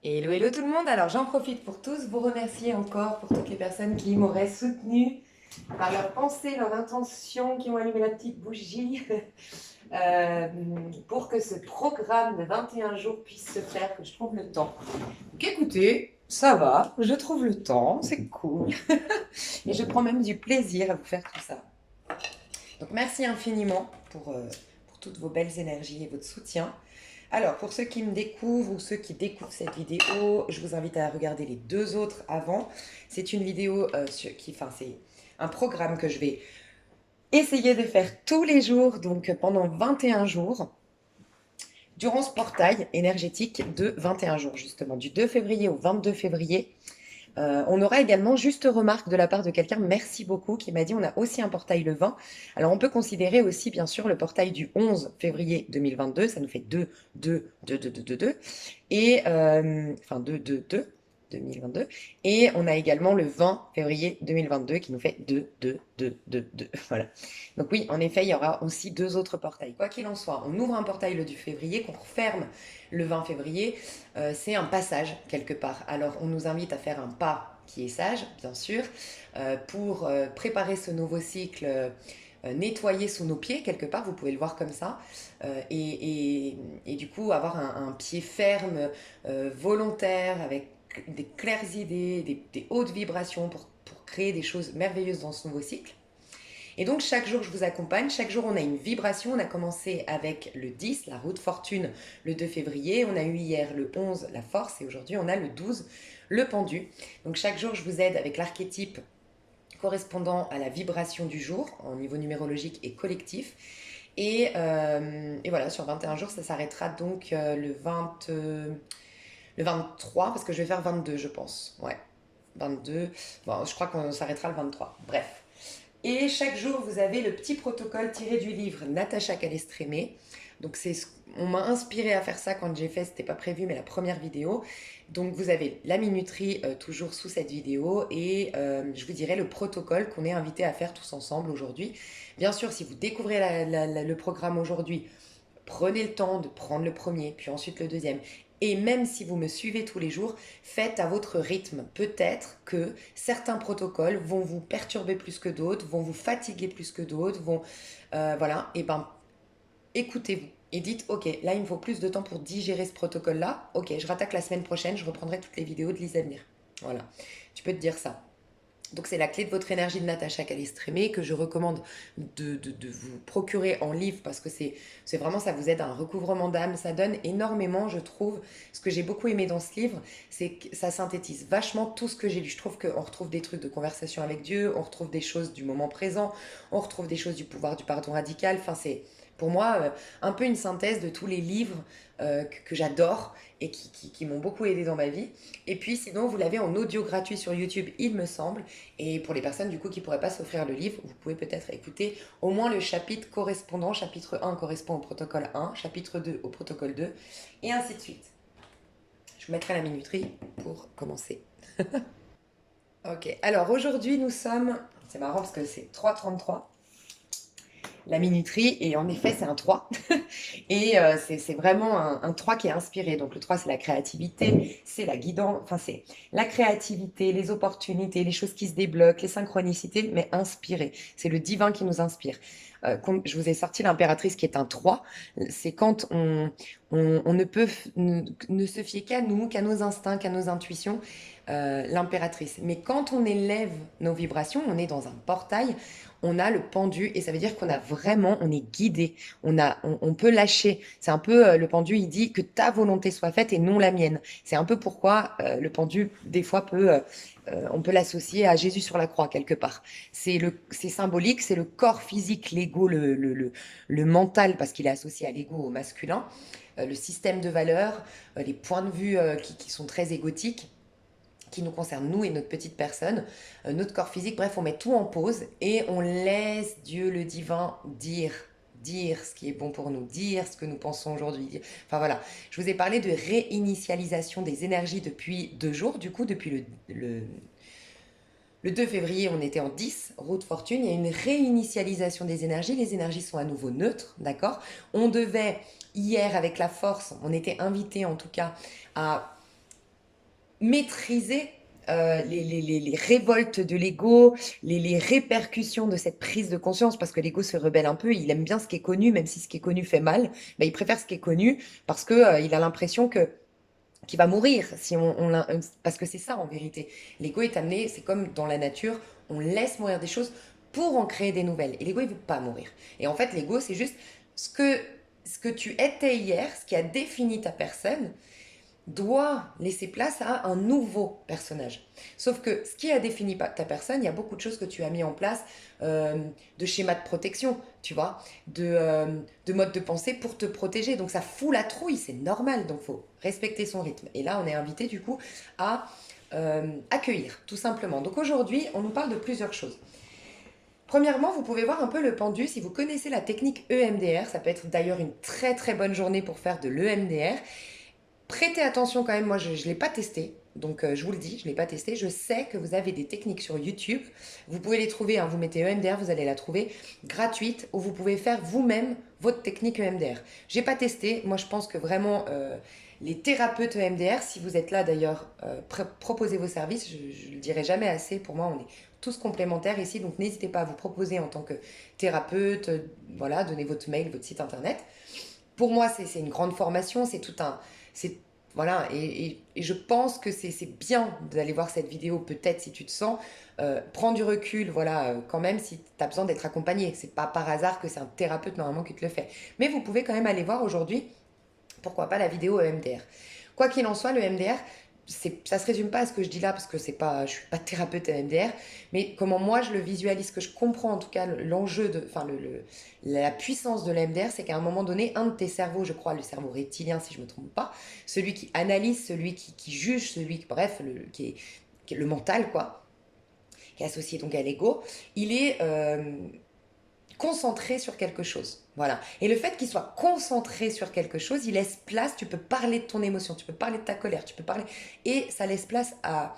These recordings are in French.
Hello, hello tout le monde. Alors j'en profite pour tous vous remercier encore pour toutes les personnes qui m'auraient soutenu par leurs pensées, leurs intentions, qui ont allumé la petite bougie euh, pour que ce programme de 21 jours puisse se faire, que je trouve le temps. Donc écoutez, ça va, je trouve le temps, c'est cool. Et je prends même du plaisir à vous faire tout ça. Donc merci infiniment pour toutes vos belles énergies et votre soutien. Alors, pour ceux qui me découvrent ou ceux qui découvrent cette vidéo, je vous invite à regarder les deux autres avant. C'est une vidéo c'est un programme que je vais essayer de faire tous les jours, donc pendant 21 jours, durant ce portail énergétique de 21 jours, justement, du 2 février au 22 février. On aura également juste remarque de la part de quelqu'un, merci beaucoup, qui m'a dit on a aussi un portail le 20. Alors on peut considérer aussi bien sûr le portail du 11 février 2022, ça nous fait 2, 2, 2, 2, 2, 2, 2, et enfin 2, 2, 2, 2022. Et on a également le 20 février 2022 qui nous fait 2, 2, 2, 2, 2. Voilà. Donc oui, en effet, il y aura aussi deux autres portails. Quoi qu'il en soit, on ouvre un portail le 2 février, qu'on referme le 20 février. C'est un passage quelque part. Alors on nous invite à faire un pas qui est sage, bien sûr, pour préparer ce nouveau cycle, nettoyer sous nos pieds quelque part, vous pouvez le voir comme ça, et du coup avoir un pied ferme, volontaire, avec des claires idées, des hautes vibrations pour créer des choses merveilleuses dans ce nouveau cycle. Et donc chaque jour je vous accompagne, chaque jour on a une vibration, on a commencé avec le 10, la roue de fortune, le 2 février, on a eu hier le 11, la force, et aujourd'hui on a le 12, le pendu. Donc chaque jour je vous aide avec l'archétype correspondant à la vibration du jour, au niveau numérologique et collectif. Et voilà, sur 21 jours, ça s'arrêtera donc le 23, parce que je vais faire 22, je pense. Ouais, 22. Bon, je crois qu'on s'arrêtera le 23. Bref. Et chaque jour, vous avez le petit protocole tiré du livre Natacha Calestrémé. Donc on m'a inspiré à faire ça quand j'ai fait, c'était pas prévu, mais la première vidéo. Donc vous avez la minuterie toujours sous cette vidéo et je vous dirai le protocole qu'on est invité à faire tous ensemble aujourd'hui. Bien sûr, si vous découvrez le programme aujourd'hui, prenez le temps de prendre le premier, puis ensuite le deuxième. Et même si vous me suivez tous les jours, faites à votre rythme. Peut-être que certains protocoles vont vous perturber plus que d'autres, vont vous fatiguer plus que d'autres, voilà, et ben écoutez-vous. Et dites, ok, là il me faut plus de temps pour digérer ce protocole-là. Ok, je rattaque la semaine prochaine, je reprendrai toutes les vidéos de Lisa Venir. Voilà, tu peux te dire ça. Donc c'est la clé de votre énergie de Natacha Calestrémé que je recommande de vous procurer en livre parce que c'est vraiment, ça vous aide à un recouvrement d'âme, ça donne énormément, je trouve. Ce que j'ai beaucoup aimé dans ce livre, c'est que ça synthétise vachement tout ce que j'ai lu. Je trouve qu'on retrouve des trucs de conversation avec Dieu, on retrouve des choses du moment présent, on retrouve des choses du pouvoir du pardon radical. Enfin, c'est pour moi un peu une synthèse de tous les livres que j'adore et qui m'ont beaucoup aidé dans ma vie. Et puis sinon, vous l'avez en audio gratuit sur YouTube, il me semble. Et pour les personnes du coup qui ne pourraient pas s'offrir le livre, vous pouvez peut-être écouter au moins le chapitre correspondant. Chapitre 1 correspond au protocole 1, chapitre 2 au protocole 2, et ainsi de suite. Je vous mettrai la minuterie pour commencer. Ok, alors aujourd'hui nous sommes, c'est marrant parce que c'est 3:33, la minuterie, et en effet c'est un 3. Et c'est vraiment un 3 qui est inspiré. Donc le 3 c'est la créativité, c'est la guidance, enfin c'est la créativité, les opportunités, les choses qui se débloquent, les synchronicités, mais inspiré. C'est le divin qui nous inspire. Je vous ai sorti l'impératrice qui est un 3. C'est quand on ne peut ne se fier qu'à nous, qu'à nos instincts, qu'à nos intuitions, l'impératrice. Mais quand on élève nos vibrations, on est dans un portail, on a le pendu et ça veut dire qu'on a vraiment, on est guidé, on peut lâcher. C'est un peu le pendu, il dit que ta volonté soit faite et non la mienne. C'est un peu pourquoi le pendu des fois on peut l'associer à Jésus sur la croix quelque part. C'est symbolique, c'est le corps physique, l'ego, le mental parce qu'il est associé à l'ego au masculin, le système de valeurs, les points de vue qui sont très égotiques qui nous concerne, nous et notre petite personne, notre corps physique. Bref, on met tout en pause et on laisse Dieu, le divin, dire ce qui est bon pour nous, dire ce que nous pensons aujourd'hui. Enfin voilà, je vous ai parlé de réinitialisation des énergies depuis 2 jours, du coup, depuis le 2 février, on était en 10, route fortune, il y a une réinitialisation des énergies, les énergies sont à nouveau neutres, d'accord. On devait, hier, avec la force, on était invité en tout cas à maîtriser les révoltes de l'ego, les répercussions de cette prise de conscience, parce que l'ego se rebelle un peu, il aime bien ce qui est connu, même si ce qui est connu fait mal, bah, il préfère ce qui est connu parce que il a l'impression que qu'il va mourir si parce que c'est ça en vérité. L'ego est amené, c'est comme dans la nature, on laisse mourir des choses pour en créer des nouvelles. Et l'ego, il veut pas mourir. Et en fait, l'ego, c'est juste ce que, ce que tu étais hier, ce qui a défini ta personne, doit laisser place à un nouveau personnage. Sauf que ce qui a défini ta personne, il y a beaucoup de choses que tu as mis en place, de schémas de protection, tu vois, de modes de pensée pour te protéger. Donc ça fout la trouille, c'est normal, donc faut respecter son rythme. Et là, on est invité du coup à accueillir, tout simplement. Donc aujourd'hui, on nous parle de plusieurs choses. Premièrement, vous pouvez voir un peu le pendu. Si vous connaissez la technique EMDR, ça peut être d'ailleurs une très très bonne journée pour faire de l'EMDR. Prêtez attention quand même, moi je ne l'ai pas testé, donc je vous le dis, je ne l'ai pas testé. Je sais que vous avez des techniques sur YouTube, vous pouvez les trouver, hein, vous mettez EMDR, vous allez la trouver gratuite, où vous pouvez faire vous-même votre technique EMDR. J'ai pas testé, moi je pense que vraiment les thérapeutes EMDR, si vous êtes là d'ailleurs, proposez vos services, je le dirai jamais assez, pour moi on est tous complémentaires ici, donc n'hésitez pas à vous proposer en tant que thérapeute, voilà, donnez votre mail, votre site internet. Pour moi, c'est une grande formation, c'est tout un. C'est, voilà, et je pense que c'est bien d'aller voir cette vidéo, peut-être si tu te sens. Prends du recul, voilà, quand même, si tu as besoin d'être accompagné. C'est pas par hasard que c'est un thérapeute normalement qui te le fait. Mais vous pouvez quand même aller voir aujourd'hui, pourquoi pas, la vidéo EMDR. Quoi qu'il en soit, le MDR, ça se résume pas à ce que je dis là parce que c'est pas, je suis pas thérapeute à MDR, mais comment moi je le visualise, que je comprends en tout cas l'enjeu de, enfin la puissance de l'MDR, c'est qu'à un moment donné, un de tes cerveaux, je crois le cerveau reptilien si je me trompe pas, celui qui analyse, celui qui juge, celui bref, qui est le mental quoi, qui est associé donc à l'ego, il est concentré sur quelque chose. Voilà. Et le fait qu'il soit concentré sur quelque chose, il laisse place, tu peux parler de ton émotion, tu peux parler de ta colère, tu peux parler... Et ça laisse place à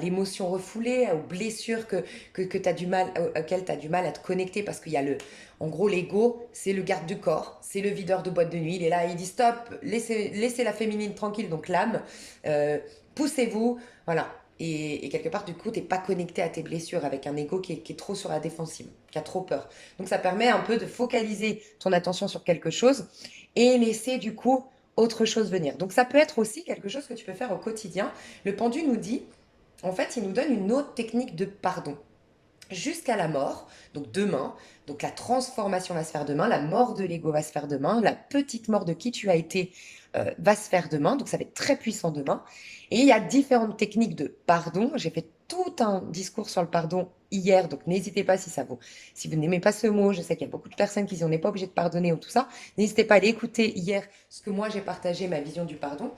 l'émotion refoulée, aux blessures que tu as du mal, auxquelles tu as du mal à te connecter parce qu'il y a le... En gros, l'ego, c'est le garde du corps, c'est le videur de boîte de nuit. Il est là, il dit stop, laissez la féminine tranquille, donc l'âme, poussez-vous, voilà. Et quelque part, du coup, t'es pas connecté à tes blessures avec un ego qui est trop sur la défensive, qui a trop peur. Donc ça permet un peu de focaliser ton attention sur quelque chose et laisser du coup autre chose venir. Donc ça peut être aussi quelque chose que tu peux faire au quotidien. Le pendu nous dit, en fait, il nous donne une autre technique de pardon jusqu'à la mort, donc demain. Donc la transformation va se faire demain, la mort de l'ego va se faire demain, la petite mort de qui tu as été va se faire demain, donc ça va être très puissant demain. Et il y a différentes techniques de pardon. J'ai fait tout un discours sur le pardon hier, donc n'hésitez pas si vous n'aimez pas ce mot, je sais qu'il y a beaucoup de personnes qui disent on n'est pas obligé de pardonner ou tout ça, n'hésitez pas à aller écouter hier ce que moi j'ai partagé, ma vision du pardon.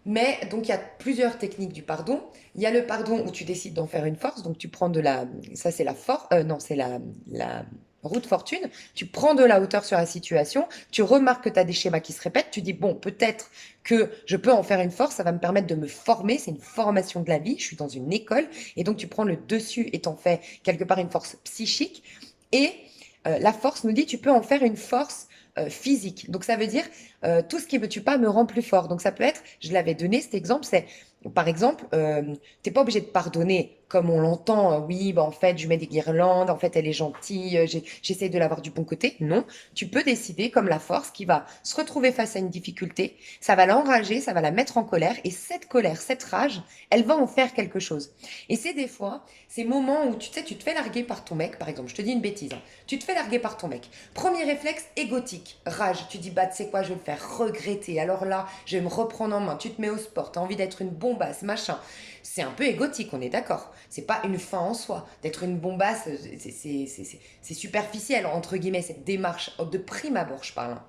Mais donc il y a plusieurs techniques du pardon. Il y a le pardon où tu décides d'en faire une force, donc tu prends de la, ça c'est la force, non c'est la roue de fortune. Tu prends de la hauteur sur la situation, tu remarques que tu as des schémas qui se répètent, tu dis bon peut-être que je peux en faire une force, ça va me permettre de me former, c'est une formation de la vie, je suis dans une école et donc tu prends le dessus et t'en fais quelque part une force psychique et la force nous dit tu peux en faire une force physique. Donc ça veut dire tout ce qui me tue pas me rend plus fort. Donc ça peut être, je l'avais donné cet exemple, c'est par exemple, t'es pas obligé de pardonner comme on l'entend. Oui, bah en fait, je mets des guirlandes, en fait, elle est gentille, j'essaie de l'avoir du bon côté. Non, tu peux décider comme la force qui va se retrouver face à une difficulté, ça va l'enrager, ça va la mettre en colère, et cette colère, cette rage, elle va en faire quelque chose. Et c'est des fois, ces moments où tu sais, tu te fais larguer par ton mec, par exemple, je te dis une bêtise, hein, tu te fais larguer par ton mec. Premier réflexe, égotique, rage. Tu dis, bah, tu sais quoi, je vais le faire regretter. Alors là, je vais me reprendre en main. Tu te mets au sport, tu as envie d'être une bombasse, machin. C'est un peu égotique, on est d'accord. C'est pas une fin en soi. D'être une bombasse, c'est superficiel, entre guillemets, cette démarche de prime abord, je parle. Hein.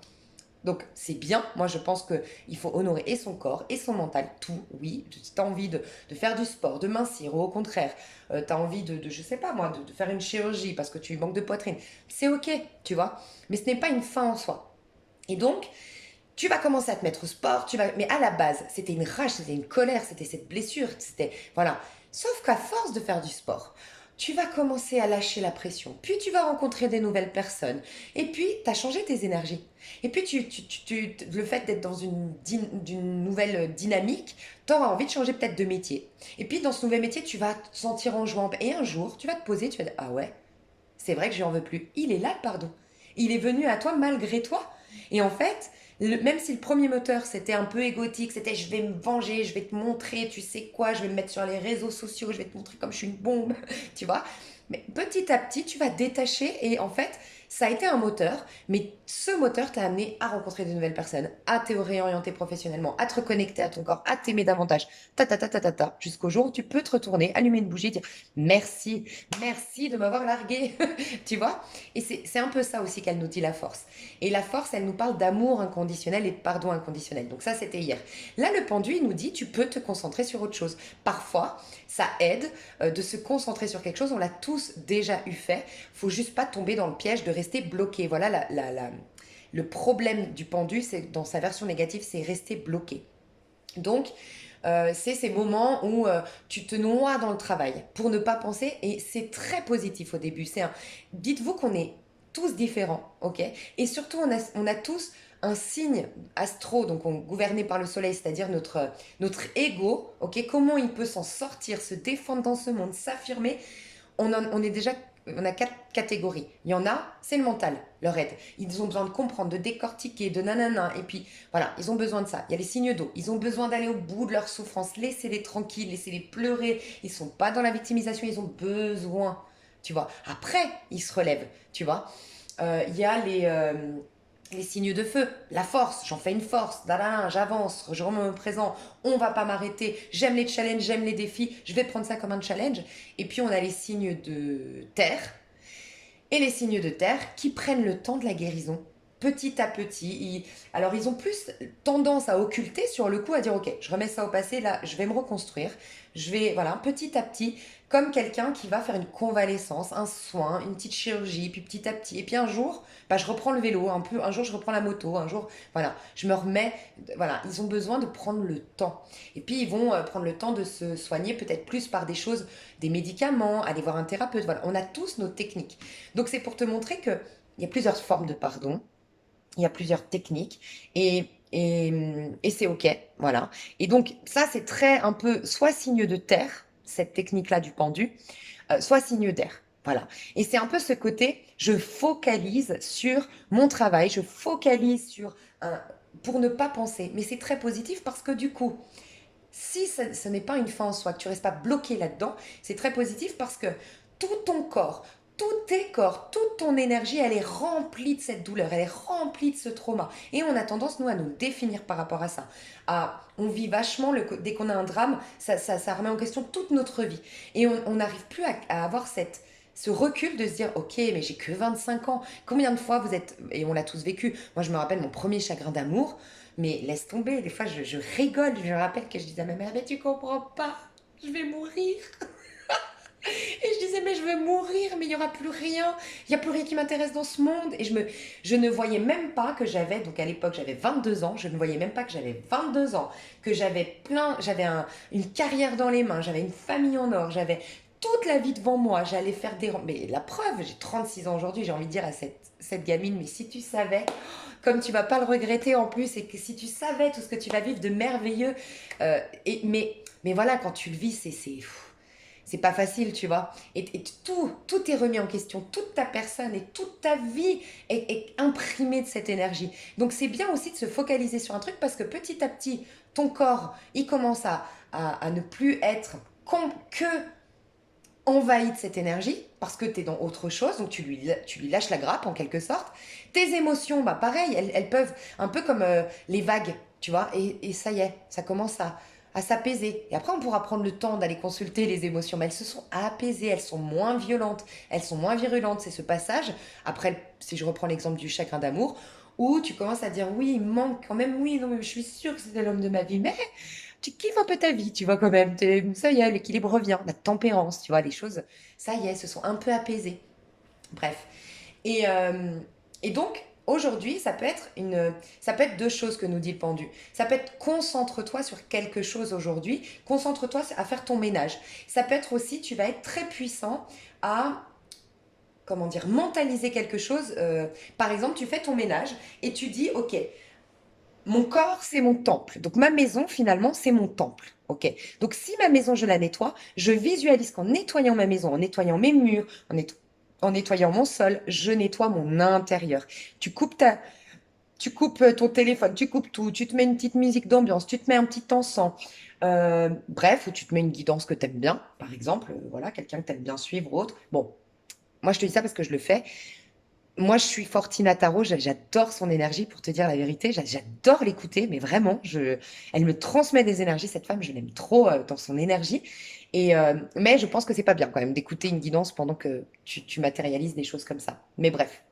Donc c'est bien, moi je pense qu'il faut honorer et son corps et son mental, tout, oui. Si tu as envie de faire du sport, de mincir, ou au contraire, tu as envie je sais pas moi, de faire une chirurgie parce que tu manques de poitrine, c'est ok, tu vois. Mais ce n'est pas une fin en soi. Et donc, tu vas commencer à te mettre au sport, mais à la base, c'était une rage, c'était une colère, c'était cette blessure, c'était, voilà. Sauf qu'à force de faire du sport, tu vas commencer à lâcher la pression, puis tu vas rencontrer des nouvelles personnes, et puis tu as changé tes énergies. Et puis le fait d'être dans d'une nouvelle dynamique, tu auras envie de changer peut-être de métier. Et puis dans ce nouvel métier, tu vas te sentir en joie. Et un jour, tu vas te poser, tu vas dire, ah ouais, c'est vrai que je n'en veux plus. Il est là le pardon. Il est venu à toi malgré toi. Et en fait, même si le premier moteur c'était un peu égotique, c'était je vais me venger, je vais te montrer, tu sais quoi, je vais me mettre sur les réseaux sociaux, je vais te montrer comme je suis une bombe, tu vois. Mais petit à petit, tu vas te détacher et en fait, ça a été un moteur, mais ce moteur t'a amené à rencontrer de nouvelles personnes, à te réorienter professionnellement, à te reconnecter à ton corps, à t'aimer davantage, jusqu'au jour où tu peux te retourner, allumer une bougie, dire merci, merci de m'avoir largué, tu vois. Et c'est un peu ça aussi qu'elle nous dit la force. Et la force, elle nous parle d'amour inconditionnel et de pardon inconditionnel. Donc ça, c'était hier. Là, le pendu, il nous dit, tu peux te concentrer sur autre chose. Parfois, ça aide de se concentrer sur quelque chose. On l'a tous déjà eu fait. Faut juste pas tomber dans le piège de rester bloqué. Voilà le problème du pendu, c'est dans sa version négative, c'est rester bloqué. Donc, c'est ces moments où tu te noies dans le travail pour ne pas penser, et c'est très positif au début. Dites-vous qu'on est tous différents, ok. Et surtout, on a tous un signe astro, donc gouverné par le soleil, c'est-à-dire notre ego, ok. Comment il peut s'en sortir, se défendre dans ce monde, s'affirmer. On a quatre catégories. Il y en a, c'est le mental, leur aide. Ils ont besoin de comprendre, de décortiquer, de nanana. Et puis, voilà, ils ont besoin de ça. Il y a les signes d'eau. Ils ont besoin d'aller au bout de leur souffrance. Laissez-les tranquilles, laissez-les pleurer. Ils sont pas dans la victimisation, ils ont besoin. Tu vois. Après, ils se relèvent. Tu vois. Il y a les signes de feu, la force, j'en fais une force, j'avance, je remets mon présent, on va pas m'arrêter, j'aime les challenges, j'aime les défis, je vais prendre ça comme un challenge. Et puis on a les signes de terre, et les signes de terre qui prennent le temps de la guérison. Petit à petit, alors ils ont plus tendance à occulter sur le coup, à dire ok, je remets ça au passé, là je vais me reconstruire, je vais, voilà, petit à petit, comme quelqu'un qui va faire une convalescence, un soin, une petite chirurgie, puis petit à petit, et puis un jour, bah, je reprends le vélo, un jour je reprends la moto, un jour, voilà, je me remets, voilà, ils ont besoin de prendre le temps. Et puis ils vont prendre le temps de se soigner peut-être plus par des choses, des médicaments, aller voir un thérapeute, voilà, on a tous nos techniques. Donc c'est pour te montrer que il y a plusieurs formes de pardon, il y a plusieurs techniques et c'est ok, voilà. Et donc ça c'est très un peu soit signe de terre, cette technique-là du pendu, soit signe d'air. Voilà. Et c'est un peu ce côté, je focalise sur mon travail, je focalise sur pour ne pas penser. Mais c'est très positif parce que du coup, si ce n'est pas une fin en soi, que tu restes pas bloqué là-dedans, c'est très positif parce que tout ton corps, tous tes corps, toute ton énergie, elle est remplie de cette douleur, elle est remplie de ce trauma. Et on a tendance, nous, à nous définir par rapport à ça. On vit vachement, dès qu'on a un drame, ça remet en question toute notre vie. Et on n'arrive plus à avoir ce recul de se dire, ok, mais j'ai que 25 ans. Combien de fois vous êtes, et on l'a tous vécu, moi je me rappelle mon premier chagrin d'amour, mais laisse tomber, des fois je rigole, je me rappelle que je disais à ma mère, mais tu comprends pas, je vais mourir. Et je disais, mais je vais mourir, mais il n'y aura plus rien, il n'y a plus rien qui m'intéresse dans ce monde. Et je ne voyais même pas que j'avais, donc à l'époque j'avais 22 ans, je ne voyais même pas que j'avais 22 ans, que j'avais une carrière dans les mains, j'avais une famille en or, j'avais toute la vie devant moi, j'allais faire des... Mais la preuve, j'ai 36 ans aujourd'hui, j'ai envie de dire à cette gamine, mais si tu savais, comme tu vas pas le regretter en plus, et que si tu savais tout ce que tu vas vivre de merveilleux, mais voilà, quand tu le vis, c'est pas facile, tu vois. Et tout est remis en question. Toute ta personne et toute ta vie est imprimée de cette énergie. Donc c'est bien aussi de se focaliser sur un truc parce que petit à petit, ton corps, il commence à ne plus être que envahi de cette énergie parce que tu es dans autre chose, donc tu lui lâches la grappe en quelque sorte. Tes émotions, bah pareil, elles peuvent, un peu comme les vagues, tu vois, et ça y est, ça commence à s'apaiser. Et après, on pourra prendre le temps d'aller consulter les émotions, mais elles se sont apaisées, elles sont moins violentes, elles sont moins virulentes. C'est ce passage, après, si je reprends l'exemple du chagrin d'amour, où tu commences à dire, oui, il manque quand même, oui, non, mais je suis sûre que c'était l'homme de ma vie, mais tu kiffes un peu ta vie, tu vois, quand même. Ça y est, l'équilibre revient, la tempérance, tu vois, les choses, ça y est, se sont un peu apaisées. Bref. Et, euh, et donc, Aujourd'hui, ça peut être deux choses que nous dit le pendu. Ça peut être concentre-toi sur quelque chose aujourd'hui, concentre-toi à faire ton ménage. Ça peut être aussi, tu vas être très puissant à, comment dire, mentaliser quelque chose. Par exemple, tu fais ton ménage et tu dis, ok, mon corps, c'est mon temple. Donc ma maison, finalement, c'est mon temple. Ok. Donc si ma maison, je la nettoie, je visualise qu'en nettoyant ma maison, en nettoyant mes murs, en nettoyant mon sol, je nettoie mon intérieur. Tu coupes tu coupes ton téléphone, tu coupes tout, tu te mets une petite musique d'ambiance, tu te mets un petit encens. Bref, ou tu te mets une guidance que tu aimes bien, par exemple, voilà, quelqu'un que tu aimes bien suivre, autre. Bon, moi je te dis ça parce que je le fais. Moi, je suis Fortina Taro, j'adore son énergie, pour te dire la vérité. J'adore l'écouter, mais vraiment, elle me transmet des énergies. Cette femme, je l'aime trop dans son énergie. Mais je pense que c'est pas bien quand même d'écouter une guidance pendant que tu matérialises des choses comme ça. Mais bref.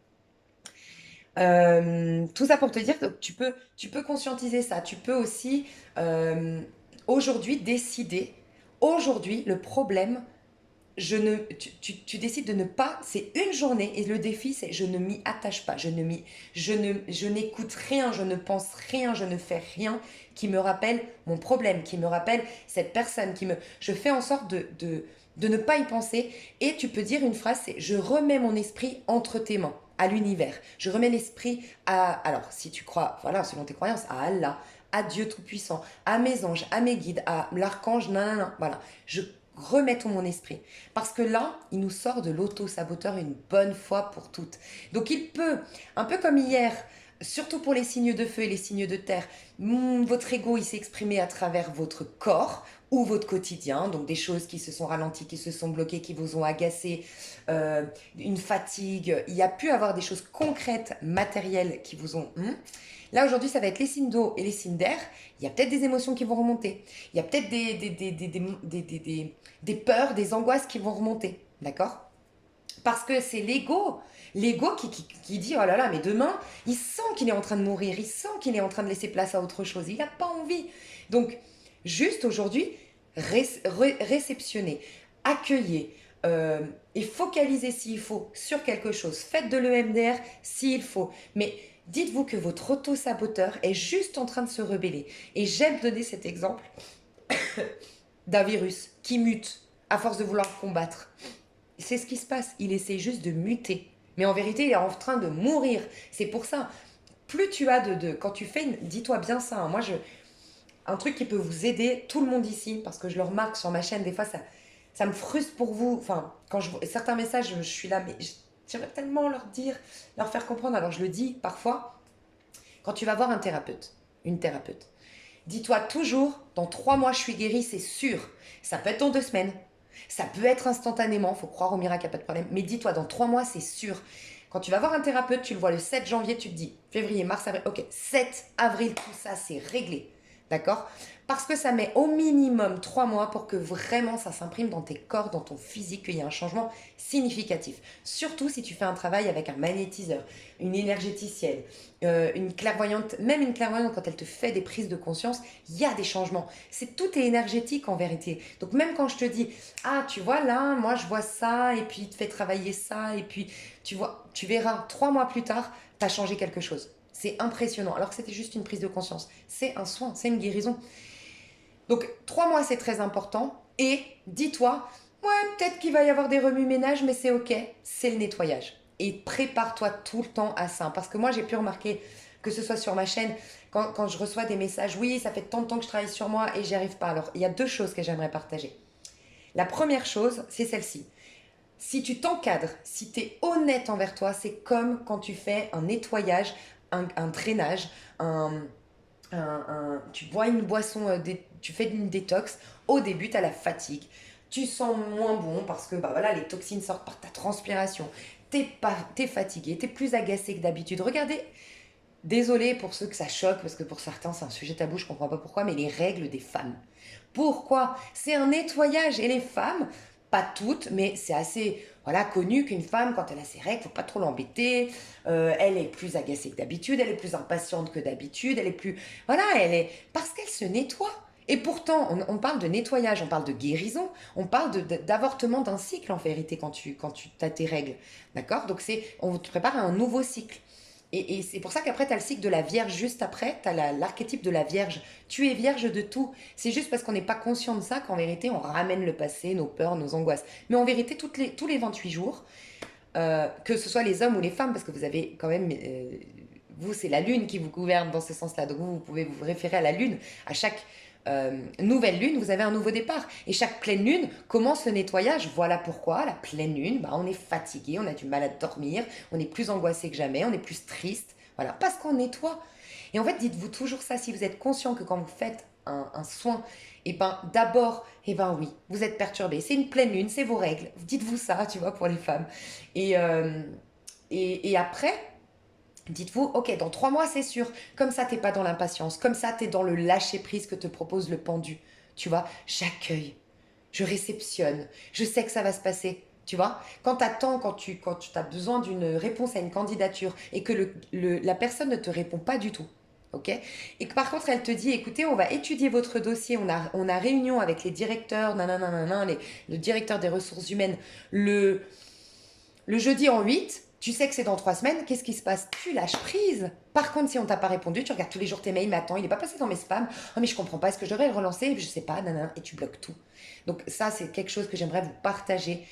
Tout ça pour te dire que tu peux conscientiser ça. Tu peux aussi euh, aujourd'hui décider. Aujourd'hui, le problème, tu décides de ne pas, c'est une journée et le défi c'est je ne m'y attache pas, je n'écoute rien, je ne pense rien, je ne fais rien qui me rappelle mon problème, qui me rappelle cette personne, je fais en sorte de ne pas y penser et tu peux dire une phrase, c'est je remets mon esprit entre tes mains, à l'univers, je remets l'esprit alors si tu crois, voilà, selon tes croyances, à Allah, à Dieu Tout-Puissant, à mes anges, à mes guides, à l'archange, nanana, voilà, je remets tout mon esprit. Parce que là, il nous sort de l'auto-saboteur une bonne fois pour toutes. Donc il peut, un peu comme hier, surtout pour les signes de feu et les signes de terre, votre ego, il s'est exprimé à travers votre corps ou votre quotidien, donc des choses qui se sont ralenties, qui se sont bloquées, qui vous ont agacé, une fatigue. Il y a pu avoir des choses concrètes, matérielles qui vous ont... Là, aujourd'hui, ça va être les signes d'eau et les signes d'air. Il y a peut-être des émotions qui vont remonter. Il y a peut-être des peurs, des angoisses qui vont remonter. D'accord? Parce que c'est l'ego. L'ego qui dit, oh là là, mais demain, il sent qu'il est en train de mourir, il sent qu'il est en train de laisser place à autre chose, il n'a pas envie. Donc, juste aujourd'hui, réceptionner, accueillir et focaliser s'il faut sur quelque chose. Faites de l'EMDR s'il faut. Mais dites-vous que votre auto-saboteur est juste en train de se rebeller. Et j'aime donner cet exemple d'un virus qui mute à force de vouloir combattre. C'est ce qui se passe. Il essaie juste de muter. Mais en vérité, il est en train de mourir. C'est pour ça. Plus tu as quand tu fais dis-toi bien ça. Hein. Moi, un truc qui peut vous aider, tout le monde ici, parce que je le remarque sur ma chaîne, des fois, ça me frustre pour vous. Enfin, quand je vois certains messages, je suis là, mais j'aimerais tellement leur dire, leur faire comprendre. Alors, je le dis parfois, quand tu vas voir un thérapeute, une thérapeute, dis-toi toujours, dans 3 mois, je suis guérie, c'est sûr. Ça peut être dans 2 semaines. Ça peut être instantanément, faut croire au miracle, il n'y a pas de problème. Mais dis-toi, dans 3 mois, c'est sûr. Quand tu vas voir un thérapeute, tu le vois le 7 janvier, tu te dis février, mars, avril. Ok, 7 avril, tout ça, c'est réglé. D'accord? Parce que ça met au minimum 3 mois pour que vraiment ça s'imprime dans tes corps, dans ton physique, qu'il y ait un changement significatif. Surtout si tu fais un travail avec un magnétiseur, une énergéticienne, une clairvoyante, même une clairvoyante quand elle te fait des prises de conscience, il y a des changements. Tout est énergétique en vérité. Donc même quand je te dis, ah tu vois là, moi je vois ça, et puis il te fait travailler ça, et puis tu verras 3 mois plus tard, tu as changé quelque chose. C'est impressionnant, alors que c'était juste une prise de conscience. C'est un soin, c'est une guérison. Donc 3 mois, c'est très important. Et dis-toi, ouais, peut-être qu'il va y avoir des remue-ménages, mais c'est ok, c'est le nettoyage. Et prépare-toi tout le temps à ça. Parce que moi, j'ai pu remarquer, que ce soit sur ma chaîne, quand je reçois des messages, oui, ça fait tant de temps que je travaille sur moi et j'y arrive pas. Alors, il y a 2 choses que j'aimerais partager. La première chose, c'est celle-ci. Si tu t'encadres, si tu es honnête envers toi, c'est comme quand tu fais un nettoyage, un drainage, tu bois une boisson, tu fais une détox. Au début, tu as la fatigue. Tu sens moins bon parce que bah voilà, les toxines sortent par ta transpiration. T'es fatigué, t'es plus agacé que d'habitude. Regardez, désolé pour ceux que ça choque, parce que pour certains, c'est un sujet tabou, je comprends pas pourquoi, mais les règles des femmes. Pourquoi? C'est un nettoyage. Et les femmes, pas toutes, mais c'est assez voilà, connu qu'une femme, quand elle a ses règles, faut pas trop l'embêter. Elle est plus agacée que d'habitude, elle est plus impatiente que d'habitude, elle est plus... Voilà, elle est... Parce qu'elle se nettoie. Et pourtant, on parle de nettoyage, on parle de guérison, on parle d'avortement d'un cycle en vérité quand tu as tes règles. D'accord? Donc on te prépare à un nouveau cycle. Et c'est pour ça qu'après, tu as le cycle de la Vierge juste après, tu as l'archétype de la Vierge. Tu es vierge de tout. C'est juste parce qu'on n'est pas conscient de ça qu'en vérité, on ramène le passé, nos peurs, nos angoisses. Mais en vérité, tous les 28 jours, que ce soit les hommes ou les femmes, parce que vous avez quand même... vous, c'est la lune qui vous gouverne dans ce sens-là. Donc vous pouvez vous référer à la lune. À chaque nouvelle lune, vous avez un nouveau départ. Et chaque pleine lune commence le nettoyage. Voilà pourquoi la pleine lune, bah, on est fatigué, on a du mal à dormir, on est plus angoissé que jamais, on est plus triste. Voilà, parce qu'on nettoie. Et en fait, dites-vous toujours ça, si vous êtes conscient que quand vous faites un soin, et ben d'abord, et ben oui, vous êtes perturbé. C'est une pleine lune, c'est vos règles. Dites-vous ça, tu vois, pour les femmes. Et, euh, et après, dites-vous, ok, dans 3 mois, c'est sûr. Comme ça, t'es pas dans l'impatience. Comme ça, t'es dans le lâcher-prise que te propose le pendu. Tu vois, j'accueille, je réceptionne, je sais que ça va se passer. Tu vois, quand t'attends, quand tu as besoin d'une réponse à une candidature et que la personne ne te répond pas du tout, ok? Et que par contre, elle te dit, écoutez, on va étudier votre dossier, on a réunion avec les directeurs, nanana, nanana, le directeur des ressources humaines, le, le jeudi en 8, tu sais que c'est dans 3 semaines, qu'est-ce qui se passe? Tu lâches prise. Par contre, si on t'a pas répondu, tu regardes tous les jours tes mails, mais attends, il n'est pas passé dans mes spams. Oh, mais je comprends pas, est-ce que je devrais le relancer? Je sais pas, nanana, et tu bloques tout. Donc ça, c'est quelque chose que j'aimerais vous partager.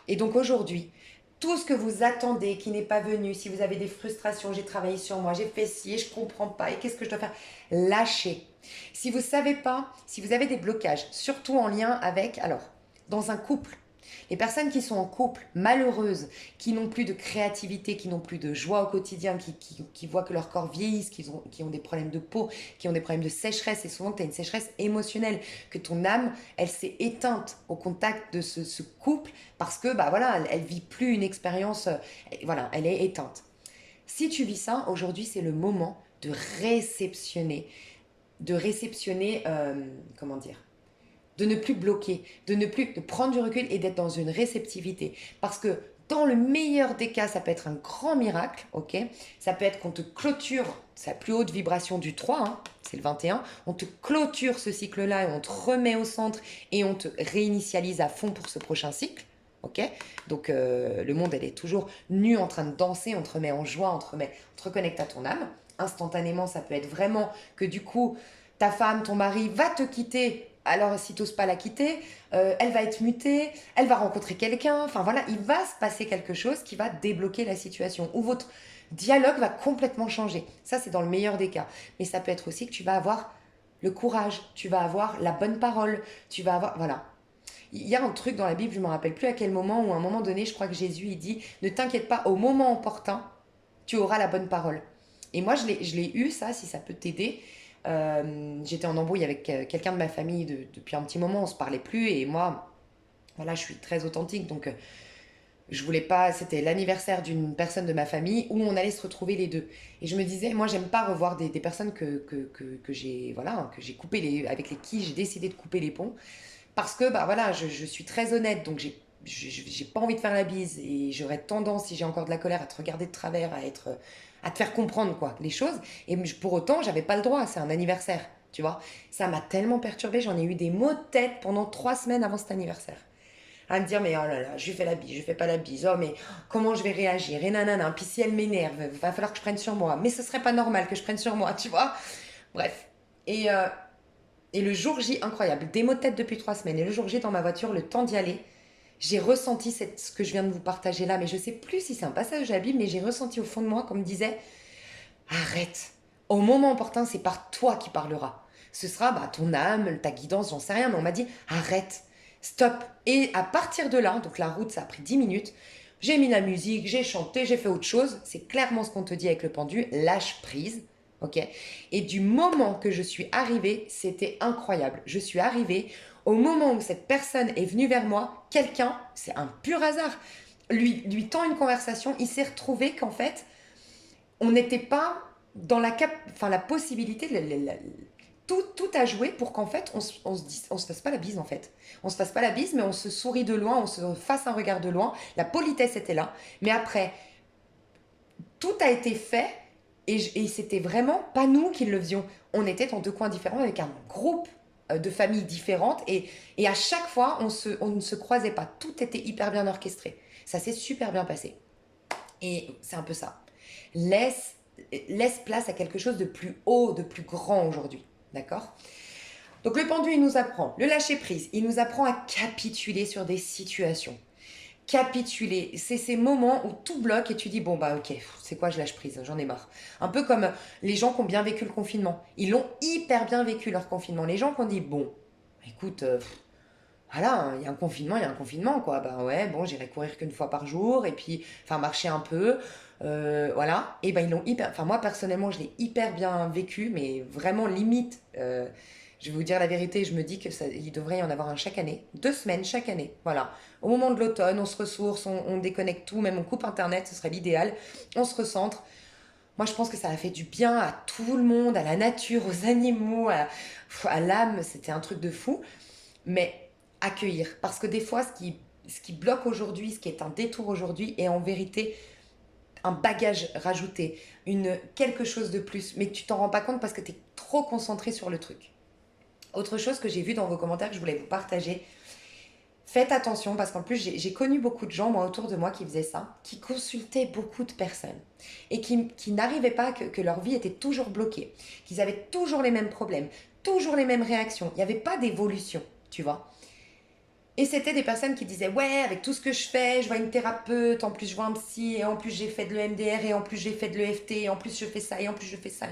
Et donc aujourd'hui, tout ce que vous attendez qui n'est pas venu, si vous avez des frustrations, j'ai travaillé sur moi, j'ai fait ci et je comprends pas, et qu'est-ce que je dois faire? Lâchez. Si vous savez pas, si vous avez des blocages, surtout en lien avec, alors, dans un couple, les personnes qui sont en couple, malheureuses, qui n'ont plus de créativité, qui n'ont plus de joie au quotidien, qui voient que leur corps vieillisse, qui ont des problèmes de peau, qui ont des problèmes de sécheresse, et souvent tu as une sécheresse émotionnelle, que ton âme, elle s'est éteinte au contact de ce couple parce que, bah voilà, elle vit plus une expérience, voilà, elle est éteinte. Si tu vis ça, aujourd'hui, c'est le moment réceptionner, de réceptionner, comment dire, de ne plus bloquer, de prendre du recul et d'être dans une réceptivité. Parce que dans le meilleur des cas, ça peut être un grand miracle, ok? Ça peut être qu'on te clôture, c'est la plus haute vibration du 3, hein, c'est le 21, on te clôture ce cycle-là et on te remet au centre et on te réinitialise à fond pour ce prochain cycle. Ok, donc le monde, elle est toujours nue en train de danser, on te remet en joie, on te reconnecte à ton âme. Instantanément, ça peut être vraiment que du coup, ta femme, ton mari va te quitter. Alors, si tu n'oses pas la quitter, elle va être mutée, elle va rencontrer quelqu'un. Enfin voilà, il va se passer quelque chose qui va débloquer la situation. Ou votre dialogue va complètement changer. Ça, c'est dans le meilleur des cas. Mais ça peut être aussi que tu vas avoir le courage, tu vas avoir la bonne parole, tu vas avoir... Voilà. Il y a un truc dans la Bible, je ne me rappelle plus à quel moment, ou à un moment donné, je crois que Jésus, il dit, ne t'inquiète pas, au moment opportun, tu auras la bonne parole. Et moi, je l'ai eu, ça, si ça peut t'aider. J'étais en embrouille avec quelqu'un de ma famille depuis un petit moment, on se parlait plus, et moi, voilà, je suis très authentique, donc je voulais pas, c'était l'anniversaire d'une personne de ma famille où on allait se retrouver les deux. Et je me disais, moi, j'aime pas revoir des personnes que j'ai, voilà, que j'ai coupé avec les qui j'ai décidé de couper les ponts, parce que, bah voilà, je suis très honnête, donc j'ai pas envie de faire la bise, et j'aurais tendance, si j'ai encore de la colère, à te regarder de travers, à te faire comprendre, quoi, les choses. Et pour autant, j'avais pas le droit, c'est un anniversaire, tu vois. Ça m'a tellement perturbée, j'en ai eu des maux de tête pendant 3 semaines avant cet anniversaire. À me dire, mais oh là là, je lui fais la bise, je lui fais pas la bise, oh mais comment je vais réagir, et nanana, puis si elle m'énerve, va falloir que je prenne sur moi, mais ce serait pas normal que je prenne sur moi, tu vois. Bref. Et, euh, et le jour J, incroyable, des maux de tête depuis 3 semaines, et le jour J dans ma voiture, le temps d'y aller, j'ai ressenti ce que je viens de vous partager là, mais je sais plus si c'est un passage de la Bible, mais j'ai ressenti au fond de moi qu'on me disait, arrête, au moment opportun, c'est par toi qui parlera. Ce sera bah, ton âme, ta guidance, j'en sais rien, mais on m'a dit, arrête, stop. Et à partir de là, donc la route, ça a pris 10 minutes, j'ai mis la musique, j'ai chanté, j'ai fait autre chose, c'est clairement ce qu'on te dit avec le pendu, lâche prise. Ok. Et du moment que je suis arrivée, c'était incroyable. Je suis arrivée au moment où cette personne est venue vers moi, quelqu'un, c'est un pur hasard, lui tend une conversation, il s'est retrouvé qu'en fait, on n'était pas dans la possibilité, tout a joué pour qu'en fait, on se fasse pas la bise en fait. On se fasse pas la bise, mais on se sourit de loin, on se fasse un regard de loin. La politesse était là, mais après, tout a été fait et c'était vraiment pas nous qui le faisions. On était dans 2 coins différents avec un groupe de familles différentes et à chaque fois, on ne se croisait pas. Tout était hyper bien orchestré. Ça s'est super bien passé. Et c'est un peu ça. Laisse, laisse place à quelque chose de plus haut, de plus grand aujourd'hui. D'accord? Donc le pendu, il nous apprend le lâcher prise, il nous apprend à capituler sur des situations. Capituler, c'est ces moments où tout bloque et tu dis bon bah ok, c'est quoi, je lâche prise, j'en ai marre. Un peu comme les gens qui ont bien vécu le confinement. Ils l'ont hyper bien vécu leur confinement. Les gens qui ont dit bon, écoute, voilà, hein, il y a un confinement quoi. Bah ouais, bon, j'irai courir qu'une fois par jour et puis enfin marcher un peu. Voilà, et ben ils l'ont hyper. Enfin, moi personnellement, je l'ai hyper bien vécu, mais vraiment limite. Je vais vous dire la vérité, je me dis que ça, il devrait y en avoir un chaque année, 2 semaines chaque année. Voilà, au moment de l'automne, on se ressource, on déconnecte tout, même on coupe internet, ce serait l'idéal. On se recentre. Moi, je pense que ça a fait du bien à tout le monde, à la nature, aux animaux, à l'âme. C'était un truc de fou. Mais accueillir, parce que des fois, ce qui bloque aujourd'hui, ce qui est un détour aujourd'hui, est en vérité un bagage rajouté, quelque chose de plus, mais tu t'en rends pas compte parce que tu es trop concentré sur le truc. Autre chose que j'ai vu dans vos commentaires que je voulais vous partager, faites attention parce qu'en plus j'ai connu beaucoup de gens moi autour de moi qui faisaient ça, qui consultaient beaucoup de personnes et qui n'arrivaient pas, que leur vie était toujours bloquée, qu'ils avaient toujours les mêmes problèmes, toujours les mêmes réactions, il n'y avait pas d'évolution, tu vois. Et c'était des personnes qui disaient ouais, avec tout ce que je fais, je vois une thérapeute, en plus je vois un psy, et en plus j'ai fait de l'EMDR, et en plus j'ai fait de l'EFT, et en plus je fais ça, et en plus je fais ça.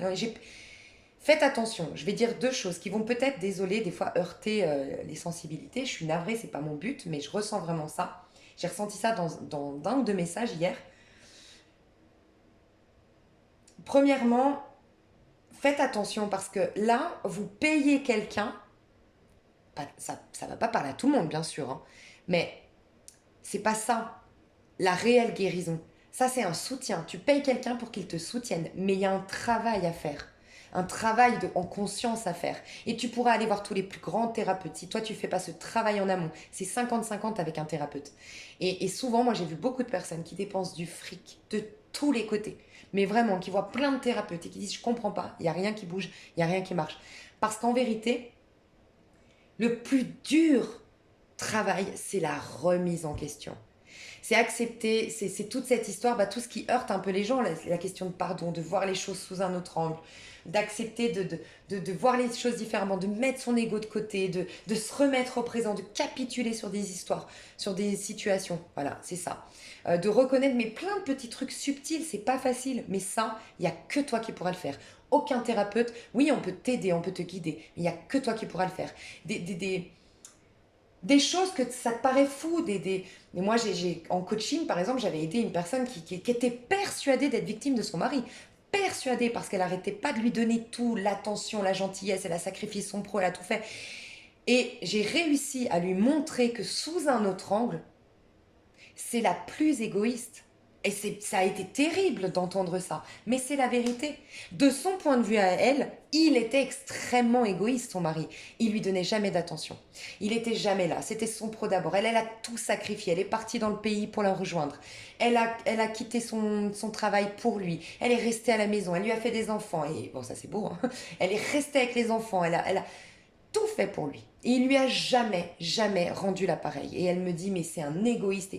Faites attention, je vais dire 2 choses qui vont peut-être, désolé, des fois heurter les sensibilités. Je suis navrée, c'est pas mon but, mais je ressens vraiment ça. J'ai ressenti ça dans un ou deux messages hier. Premièrement, faites attention parce que là, vous payez quelqu'un, ça va pas parler à tout le monde bien sûr, hein, mais c'est pas ça la réelle guérison. Ça, c'est un soutien. Tu payes quelqu'un pour qu'il te soutienne, mais il y a un travail à faire. Un travail en conscience à faire. Et tu pourras aller voir tous les plus grands thérapeutes. Si toi, tu fais pas ce travail en amont, c'est 50-50 avec un thérapeute. Et souvent, moi, j'ai vu beaucoup de personnes qui dépensent du fric de tous les côtés. Mais vraiment, qui voient plein de thérapeutes et qui disent, je comprends pas, il n'y a rien qui bouge, il n'y a rien qui marche. Parce qu'en vérité, le plus dur travail, c'est la remise en question. C'est accepter, c'est toute cette histoire, tout ce qui heurte un peu les gens, la question de pardon, de voir les choses sous un autre angle, d'accepter de voir les choses différemment, de mettre son ego de côté, de se remettre au présent, de capituler sur des histoires, sur des situations. Voilà, c'est ça. De reconnaître, mais plein de petits trucs subtils, c'est pas facile, mais ça, il n'y a que toi qui pourras le faire. Aucun thérapeute, oui, on peut t'aider, on peut te guider, mais il n'y a que toi qui pourras le faire. Des choses que ça te paraît fou. Mais moi, en coaching, par exemple, j'avais aidé une personne qui était persuadée d'être victime de son mari. Persuadée parce qu'elle n'arrêtait pas de lui donner tout, l'attention, la gentillesse, elle a sacrifié son pro, elle a tout fait. Et j'ai réussi à lui montrer que sous un autre angle, c'est la plus égoïste. Et ça a été terrible d'entendre ça, mais c'est la vérité. De son point de vue à elle, il était extrêmement égoïste, son mari. Il lui donnait jamais d'attention. Il était jamais là. C'était son pro d'abord. Elle a tout sacrifié. Elle est partie dans le pays pour la rejoindre. Elle a quitté son travail pour lui. Elle est restée à la maison. Elle lui a fait des enfants. Et bon, ça c'est beau, hein. Elle est restée avec les enfants. Elle a tout fait pour lui. Et il lui a jamais, jamais rendu l'appareil. Et elle me dit, mais c'est un égoïste.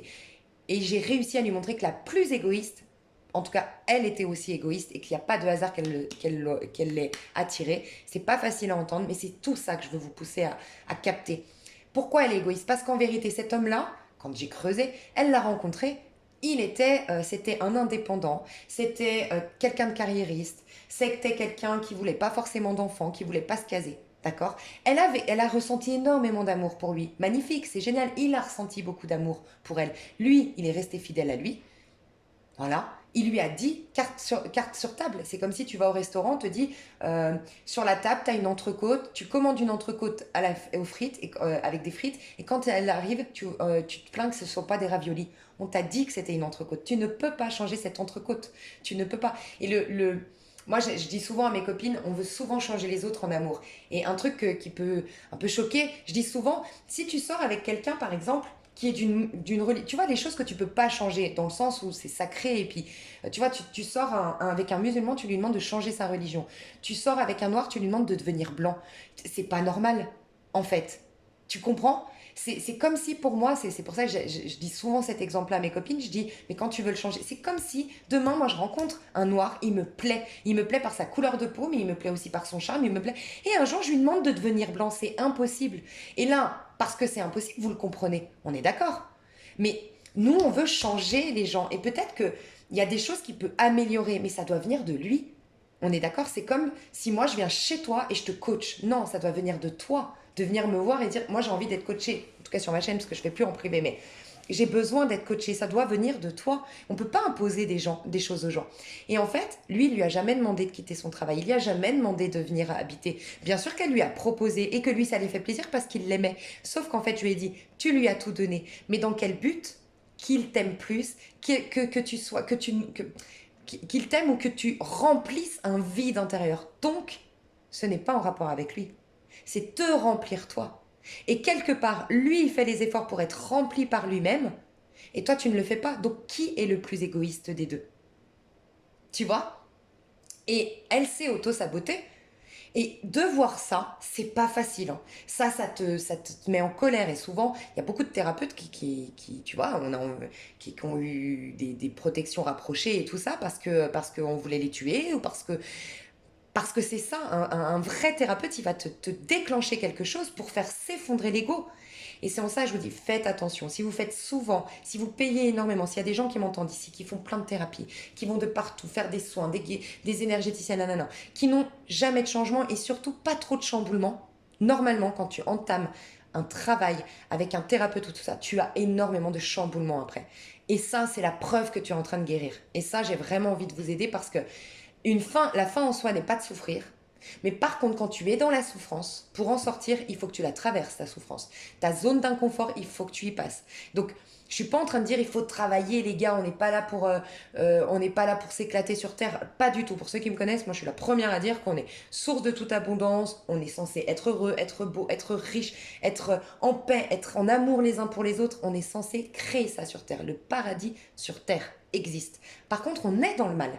Et j'ai réussi à lui montrer que la plus égoïste, en tout cas, elle était aussi égoïste et qu'il n'y a pas de hasard qu'elle l'ait attirée. C'est pas facile à entendre, mais c'est tout ça que je veux vous pousser à capter. Pourquoi elle est égoïste? Parce qu'en vérité, cet homme-là, quand j'ai creusé, elle l'a rencontré. C'était un indépendant, c'était quelqu'un de carriériste, c'était quelqu'un qui voulait pas forcément d'enfants, qui voulait pas se caser. D'accord? Elle a ressenti énormément d'amour pour lui. Magnifique, c'est génial. Il a ressenti beaucoup d'amour pour elle. Lui, il est resté fidèle à lui. Voilà. Il lui a dit, carte sur table. C'est comme si tu vas au restaurant, on te dit, sur la table, tu as une entrecôte, tu commandes une entrecôte aux frites, avec des frites, et quand elle arrive, tu te plains que ce ne soit pas des raviolis. On t'a dit que c'était une entrecôte. Tu ne peux pas changer cette entrecôte. Tu ne peux pas. Et moi, je dis souvent à mes copines, on veut souvent changer les autres en amour. Et un truc qui peut un peu choquer, je dis souvent, si tu sors avec quelqu'un, par exemple, qui est d'une religion, tu vois, les choses que tu peux pas changer, dans le sens où c'est sacré, et puis, tu vois, tu sors avec un musulman, tu lui demandes de changer sa religion. Tu sors avec un noir, tu lui demandes de devenir blanc. C'est pas normal, en fait. Tu comprends? C'est comme si pour moi, c'est pour ça que je dis souvent cet exemple-là à mes copines, je dis, mais quand tu veux le changer, c'est comme si demain, moi, je rencontre un noir, il me plaît. Il me plaît par sa couleur de peau, mais il me plaît aussi par son charme, il me plaît. Et un jour, je lui demande de devenir blanc, c'est impossible. Et là, parce que c'est impossible, vous le comprenez, on est d'accord. Mais nous, on veut changer les gens. Et peut-être qu'il y a des choses qu'il peut améliorer, mais ça doit venir de lui. On est d'accord? C'est comme si moi, je viens chez toi et je te coach. Non, ça doit venir de toi. De venir me voir et dire, moi, j'ai envie d'être coachée. En tout cas, sur ma chaîne, parce que je ne fais plus en privé, mais j'ai besoin d'être coachée. Ça doit venir de toi. On ne peut pas imposer des choses aux gens. Et en fait, lui, il lui a jamais demandé de quitter son travail. Il lui a jamais demandé de venir habiter. Bien sûr qu'elle lui a proposé et que lui, ça lui fait plaisir parce qu'il l'aimait. Sauf qu'en fait, je lui ai dit, tu lui as tout donné. Mais dans quel but? Qu'il t'aime plus, que tu sois, qu'il t'aime ou que tu remplisses un vide intérieur. Donc, ce n'est pas en rapport avec lui. C'est te remplir toi. Et quelque part, lui, il fait les efforts pour être rempli par lui-même, et toi, tu ne le fais pas. Donc, qui est le plus égoïste des deux? Tu vois? Et elle s'est auto-sabotée. Et de voir ça, c'est pas facile, hein. Ça te met en colère. Et souvent, il y a beaucoup de thérapeutes qui tu vois, qui ont eu des protections rapprochées et tout ça parce qu'on voulait les tuer ou parce que c'est ça, un vrai thérapeute, il va te déclencher quelque chose pour faire s'effondrer l'ego. Et c'est en ça que je vous dis, faites attention. Si vous faites souvent, si vous payez énormément, s'il y a des gens qui m'entendent ici, qui font plein de thérapies, qui vont de partout faire des soins, des énergéticiens, nanana, qui n'ont jamais de changement et surtout pas trop de chamboulement, normalement, quand tu entames un travail avec un thérapeute ou tout ça, tu as énormément de chamboulement après. Et ça, c'est la preuve que tu es en train de guérir. Et ça, j'ai vraiment envie de vous aider parce que la fin en soi n'est pas de souffrir. Mais par contre, quand tu es dans la souffrance, pour en sortir, il faut que tu la traverses, ta souffrance. Ta zone d'inconfort, il faut que tu y passes. Donc, je suis pas en train de dire il faut travailler, les gars, on n'est pas là pour s'éclater sur terre, pas du tout. Pour ceux qui me connaissent, moi je suis la première à dire qu'on est source de toute abondance, on est censé être heureux, être beau, être riche, être en paix, être en amour les uns pour les autres. On est censé créer ça sur terre. Le paradis sur terre existe. Par contre, on est dans le mal.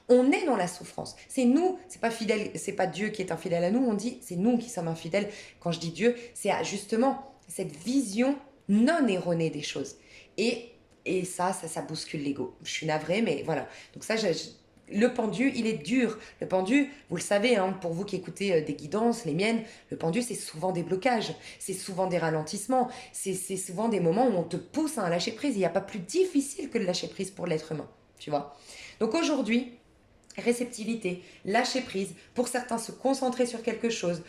On est dans la souffrance. C'est nous, c'est pas fidèle, c'est pas Dieu qui est infidèle à nous, on dit c'est nous qui sommes infidèles. Quand je dis Dieu, c'est justement cette vision non erronée des choses. Et, et ça bouscule l'ego. Je suis navrée, mais voilà. Donc ça, le pendu, il est dur. Le pendu, vous le savez, hein, pour vous qui écoutez des guidances, les miennes, le pendu, c'est souvent des blocages, c'est souvent des ralentissements, c'est souvent des moments où on te pousse à un lâcher prise. Il n'y a pas plus difficile que le lâcher prise pour l'être humain, tu vois. Donc aujourd'hui, réceptivité, lâcher prise, pour certains se concentrer sur quelque chose,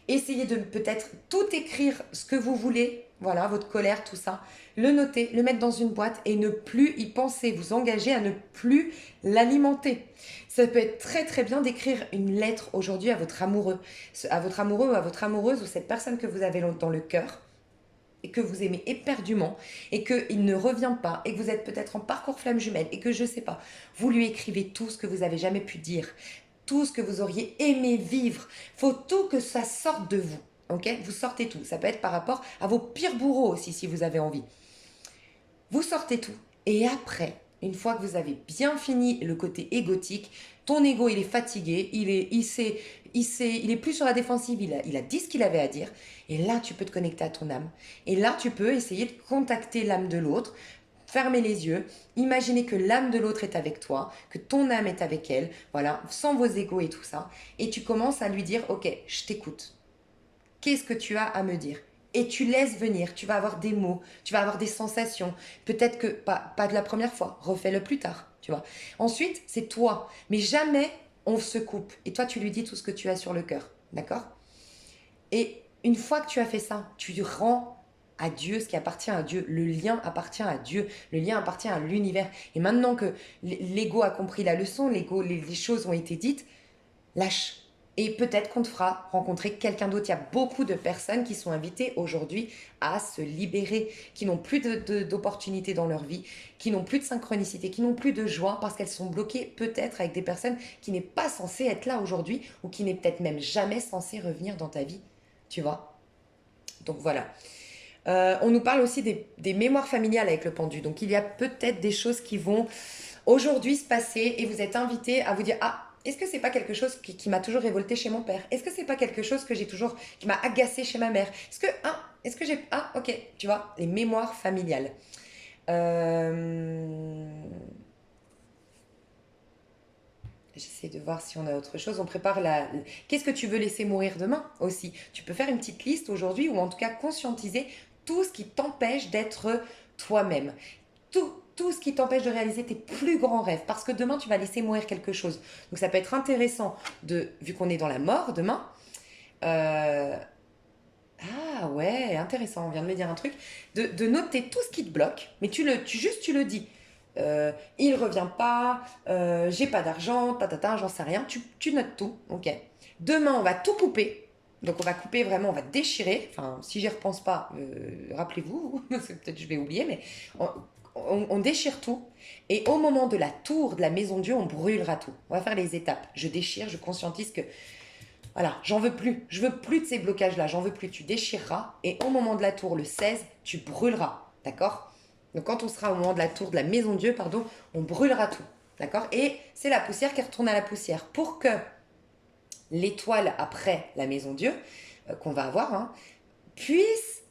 essayer de peut-être tout écrire ce que vous voulez, voilà, votre colère, tout ça, le noter, le mettre dans une boîte et ne plus y penser, vous engager à ne plus l'alimenter. Ça peut être très très bien d'écrire une lettre aujourd'hui à votre amoureux ou à votre amoureuse ou cette personne que vous avez dans le cœur et que vous aimez éperdument et qu'il ne revient pas et que vous êtes peut-être en parcours flamme jumelle et que je sais pas, vous lui écrivez tout ce que vous avez jamais pu dire, tout ce que vous auriez aimé vivre. Faut tout que ça sorte de vous. Ok? Vous sortez tout. Ça peut être par rapport à vos pires bourreaux aussi si vous avez envie. Vous sortez tout et après, une fois que vous avez bien fini le côté égotique, ton ego il est fatigué, il est plus sur la défensive, il a dit ce qu'il avait à dire. Et là, tu peux te connecter à ton âme. Et là, tu peux essayer de contacter l'âme de l'autre, fermer les yeux, imaginer que l'âme de l'autre est avec toi, que ton âme est avec elle, voilà, sans vos égos et tout ça. Et tu commences à lui dire, ok, je t'écoute. Qu'est-ce que tu as à me dire? Et tu laisses venir, tu vas avoir des mots, tu vas avoir des sensations. Peut-être que, pas de la première fois, refais-le plus tard, tu vois. Ensuite, c'est toi. Mais jamais on se coupe. Et toi, tu lui dis tout ce que tu as sur le cœur, d'accord? Et une fois que tu as fait ça, tu rends à Dieu ce qui appartient à Dieu. Le lien appartient à Dieu. Le lien appartient à l'univers. Et maintenant que l'ego a compris la leçon, les choses ont été dites, lâche. Et peut-être qu'on te fera rencontrer quelqu'un d'autre. Il y a beaucoup de personnes qui sont invitées aujourd'hui à se libérer, qui n'ont plus d'opportunités dans leur vie, qui n'ont plus de synchronicité, qui n'ont plus de joie parce qu'elles sont bloquées peut-être avec des personnes qui n'est pas censées être là aujourd'hui ou qui n'est peut-être même jamais censées revenir dans ta vie. Tu vois? Donc voilà. On nous parle aussi des mémoires familiales avec le pendu. Donc il y a peut-être des choses qui vont aujourd'hui se passer et vous êtes invité à vous dire, ah, est-ce que c'est pas quelque chose qui m'a toujours révolté chez mon père? Est-ce que c'est pas quelque chose qui m'a agacé chez ma mère? Est-ce que j'ai, ah, ok, tu vois, les mémoires familiales. Euh, J'essaie de voir si on a autre chose. On prépare la. Qu'est-ce que tu veux laisser mourir demain aussi? Tu peux faire une petite liste aujourd'hui ou en tout cas conscientiser tout ce qui t'empêche d'être toi-même. Tout ce qui t'empêche de réaliser tes plus grands rêves. Parce que demain, tu vas laisser mourir quelque chose. Donc ça peut être intéressant, vu qu'on est dans la mort demain. euh, Ah ouais, intéressant, on vient de me dire un truc. De noter tout ce qui te bloque, mais juste tu le dis. Il revient pas, j'ai pas d'argent, j'en sais rien. Tu notes tout, ok. Demain, on va tout couper. Donc on va couper vraiment, on va déchirer. Enfin, si j'y repense pas, rappelez-vous, parce que peut-être je vais oublier, mais on, on déchire tout. Et au moment de la tour de la maison Dieu, on brûlera tout. On va faire les étapes. Je déchire, je conscientise que voilà, j'en veux plus. Je veux plus de ces blocages-là. J'en veux plus. Tu déchireras. Et au moment de la tour, le 16, tu brûleras. D'accord? Donc quand on sera au moment de la tour de la maison Dieu, pardon, on brûlera tout. D'accord? Et c'est la poussière qui retourne à la poussière. Pour que l'étoile après la maison Dieu, qu'on va avoir, hein, puisse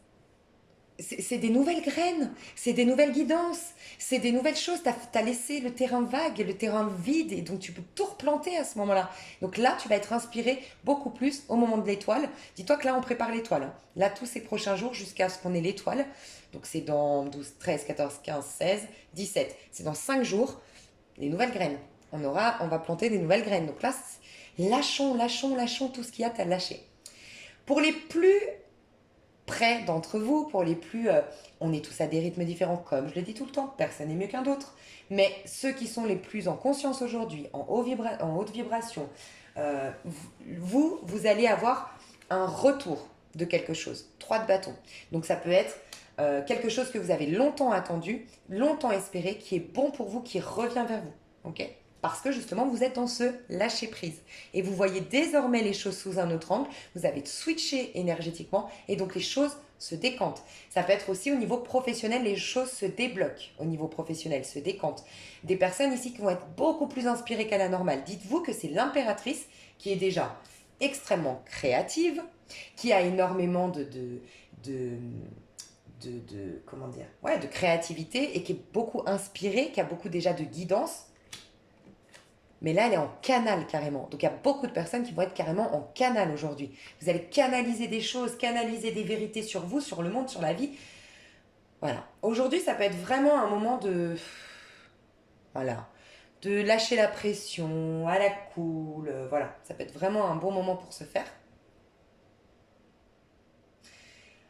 c'est des nouvelles graines, c'est des nouvelles guidances, c'est des nouvelles choses. Tu as laissé le terrain vague, le terrain vide, et donc tu peux tout replanter à ce moment-là. Donc là, tu vas être inspiré beaucoup plus au moment de l'étoile. Dis-toi que là, on prépare l'étoile, hein. Là, tous ces prochains jours, jusqu'à ce qu'on ait l'étoile. Donc c'est dans 12, 13, 14, 15, 16, 17. C'est dans 5 jours, les nouvelles graines. On va planter des nouvelles graines. Donc là, lâchons tout ce qu'il y a à lâcher. Pour les plus près d'entre vous, pour les plus... on est tous à des rythmes différents, comme je le dis tout le temps, personne n'est mieux qu'un autre. Mais ceux qui sont les plus en conscience aujourd'hui, en haute vibration, vous allez avoir un retour de quelque chose. 3 de bâton. Donc ça peut être quelque chose que vous avez longtemps attendu, longtemps espéré, qui est bon pour vous, qui revient vers vous. Ok? Parce que justement, vous êtes dans ce lâcher prise. Et vous voyez désormais les choses sous un autre angle. Vous avez switché énergétiquement et donc les choses se décantent. Ça peut être aussi au niveau professionnel, les choses se débloquent au niveau professionnel, se décantent. Des personnes ici qui vont être beaucoup plus inspirées qu'à la normale. Dites-vous que c'est l'impératrice qui est déjà extrêmement créative, qui a énormément comment dire, ouais, de créativité et qui est beaucoup inspirée, qui a beaucoup déjà de guidance. Mais là, elle est en canal carrément. Donc il y a beaucoup de personnes qui vont être carrément en canal aujourd'hui. Vous allez canaliser des choses, canaliser des vérités sur vous, sur le monde, sur la vie. Voilà. Aujourd'hui, ça peut être vraiment un moment de... Voilà. De lâcher la pression, à la cool. Voilà. Ça peut être vraiment un bon moment pour se faire.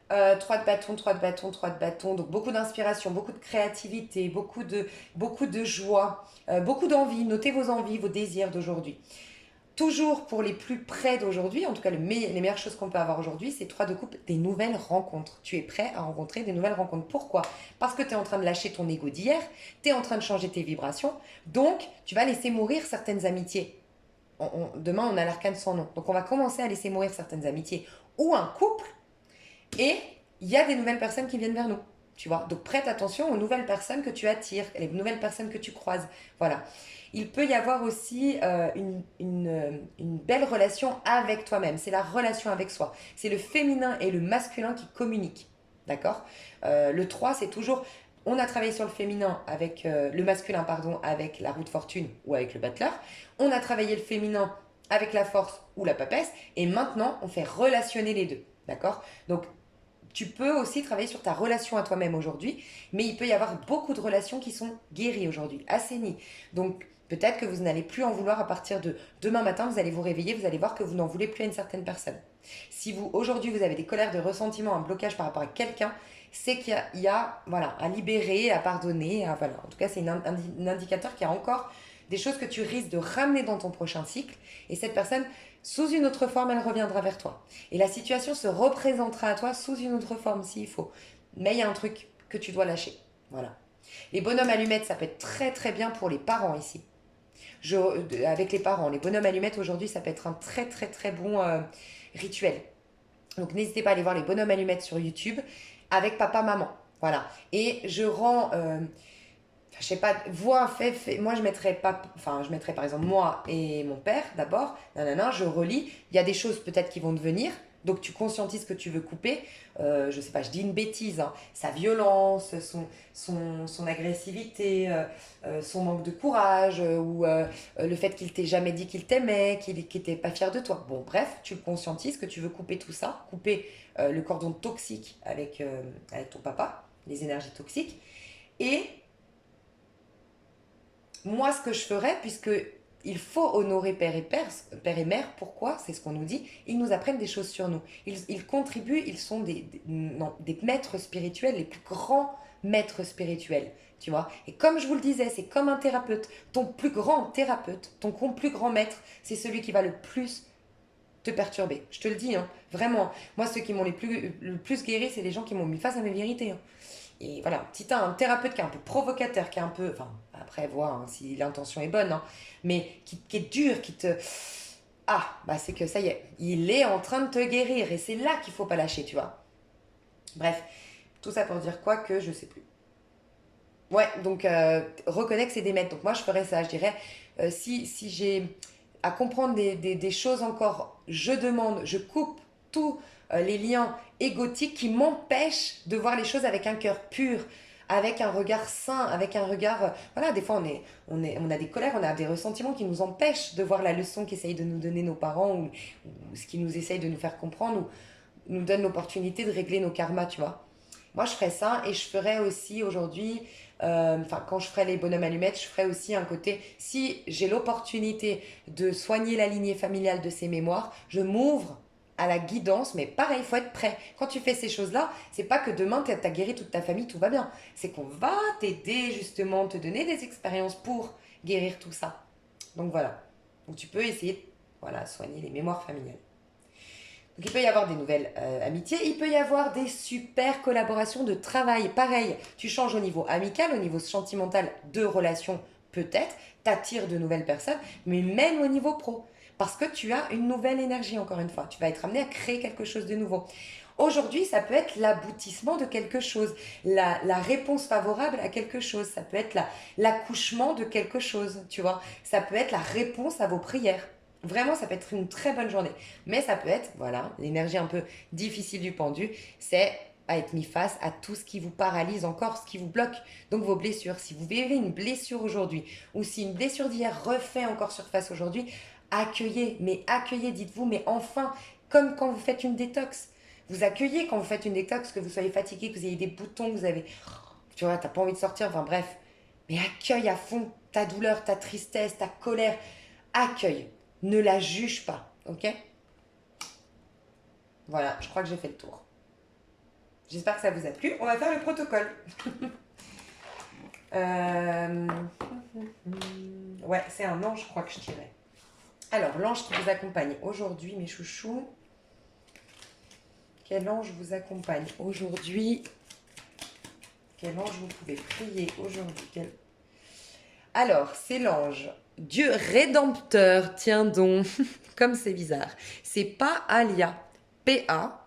3 de bâton, 3 de bâton, 3 de bâton. Donc beaucoup d'inspiration, beaucoup de créativité, beaucoup de joie, beaucoup d'envie. Notez vos envies, vos désirs d'aujourd'hui. Toujours pour les plus près d'aujourd'hui, en tout cas les meilleures choses qu'on peut avoir aujourd'hui, c'est 3 de coupe, des nouvelles rencontres. Tu es prêt à rencontrer des nouvelles rencontres. Pourquoi? Parce que tu es en train de lâcher ton ego d'hier, tu es en train de changer tes vibrations, donc tu vas laisser mourir certaines amitiés. Demain, on a l'arcane sans nom. Donc on va commencer à laisser mourir certaines amitiés ou un couple, et il y a des nouvelles personnes qui viennent vers nous. Tu vois, donc prête attention aux nouvelles personnes que tu attires, les nouvelles personnes que tu croises. Voilà. Il peut y avoir aussi une belle relation avec toi-même. C'est la relation avec soi. C'est le féminin et le masculin qui communiquent. D'accord? Le 3, c'est toujours... On a travaillé sur le féminin avec le masculin, pardon, avec la roue de fortune ou avec le battleur. On a travaillé le féminin avec la force ou la papesse. Et maintenant, on fait relationner les deux. D'accord? Donc, tu peux aussi travailler sur ta relation à toi-même aujourd'hui, mais il peut y avoir beaucoup de relations qui sont guéries aujourd'hui, assainies. Donc, peut-être que vous n'allez plus en vouloir à partir de demain matin, vous allez vous réveiller, vous allez voir que vous n'en voulez plus à une certaine personne. Si vous, aujourd'hui, vous avez des colères, des ressentiments, un blocage par rapport à quelqu'un, c'est qu'il y a, voilà, à libérer, à pardonner. Voilà. En tout cas, c'est un indicateur qu'il y a encore des choses que tu risques de ramener dans ton prochain cycle. Et cette personne, sous une autre forme, elle reviendra vers toi. Et la situation se représentera à toi sous une autre forme s'il faut. Mais il y a un truc que tu dois lâcher. Voilà. Les bonhommes allumettes, ça peut être très très bien pour les parents ici. Avec les parents, les bonhommes allumettes aujourd'hui, ça peut être un très très très bon rituel. Donc n'hésitez pas à aller voir les bonhommes allumettes sur YouTube avec papa, maman. Voilà. Et je rends je sais pas, vois, moi je mettrais pas, enfin je mettrais par exemple moi et mon père d'abord, nanana, je relis, il y a des choses peut-être qui vont devenir, donc tu conscientises que tu veux couper, je sais pas, je dis une bêtise, hein, sa violence, son agressivité, son manque de courage, le fait qu'il t'ait jamais dit qu'il t'aimait, qu'il était pas fier de toi. Bon bref, tu conscientises que tu veux couper tout ça, couper le cordon toxique avec ton papa, les énergies toxiques, et moi, ce que je ferais, puisque il faut honorer père et mère, pourquoi? C'est ce qu'on nous dit. Ils nous apprennent des choses sur nous. Ils contribuent, ils sont non, des maîtres spirituels, les plus grands maîtres spirituels. Tu vois? Et comme je vous le disais, c'est comme un thérapeute. Ton plus grand thérapeute, plus grand maître, c'est celui qui va le plus te perturber. Je te le dis, hein, vraiment. Moi, ceux qui m'ont le plus guéri, c'est les gens qui m'ont mis face à mes vérités, hein. Et voilà, si tu as un thérapeute qui est un peu provocateur, qui est un peu. Enfin, après, voir hein, si l'intention est bonne, hein, mais qui est dur, qui te. Ah, bah c'est que ça y est, il est en train de te guérir et c'est là qu'il faut pas lâcher, tu vois. Bref, tout ça pour dire quoi que je sais plus. Ouais, donc reconnais que c'est des maîtres. Donc moi, je ferais ça. Je dirais, si j'ai à comprendre des choses encore, je demande, je coupe tous les liens égotiques qui m'empêchent de voir les choses avec un cœur pur, avec un regard sain, avec un regard... voilà, des fois, on a des colères, on a des ressentiments qui nous empêchent de voir la leçon qu'essayent de nous donner nos parents ou ce qu'ils nous essayent de nous faire comprendre ou nous donne l'opportunité de régler nos karmas, tu vois. Moi, je ferais ça et je ferais aussi aujourd'hui, quand je ferais les bonhommes allumettes, je ferais aussi un côté, si j'ai l'opportunité de soigner la lignée familiale de ces mémoires, je m'ouvre à la guidance, mais pareil, il faut être prêt. Quand tu fais ces choses-là, c'est pas que demain tu as guéri toute ta famille, tout va bien. C'est qu'on va t'aider justement, te donner des expériences pour guérir tout ça. Donc voilà. Donc tu peux essayer, voilà, soigner les mémoires familiales. Donc il peut y avoir des nouvelles amitiés, il peut y avoir des super collaborations de travail. Pareil, tu changes au niveau amical, au niveau sentimental de relations peut-être, t'attires de nouvelles personnes, mais même au niveau pro. Parce que tu as une nouvelle énergie, encore une fois. Tu vas être amené à créer quelque chose de nouveau. Aujourd'hui, ça peut être l'aboutissement de quelque chose, la réponse favorable à quelque chose, ça peut être l'accouchement de quelque chose, tu vois. Ça peut être la réponse à vos prières. Vraiment, ça peut être une très bonne journée. Mais ça peut être, voilà, l'énergie un peu difficile du pendu, c'est à être mis face à tout ce qui vous paralyse encore, ce qui vous bloque. Donc vos blessures. Si vous vivez une blessure aujourd'hui, ou si une blessure d'hier refait encore surface aujourd'hui, accueillez, dites-vous, mais enfin, comme quand vous faites une détox. Vous accueillez quand vous faites une détox, que vous soyez fatigué, que vous ayez des boutons, que vous avez, tu vois, t'as pas envie de sortir, enfin bref. Mais accueille à fond ta douleur, ta tristesse, ta colère. Accueille. Ne la juge pas, ok? Voilà, je crois que j'ai fait le tour. J'espère que ça vous a plu. On va faire le protocole. Euh, Ouais, c'est un ange, je crois que je tirais. Alors, l'ange qui vous accompagne aujourd'hui, mes chouchous. Quel ange vous accompagne aujourd'hui? Quel ange vous pouvez prier aujourd'hui? Alors, c'est l'ange Dieu rédempteur, tiens donc, comme c'est bizarre. C'est pas Alia, P-A,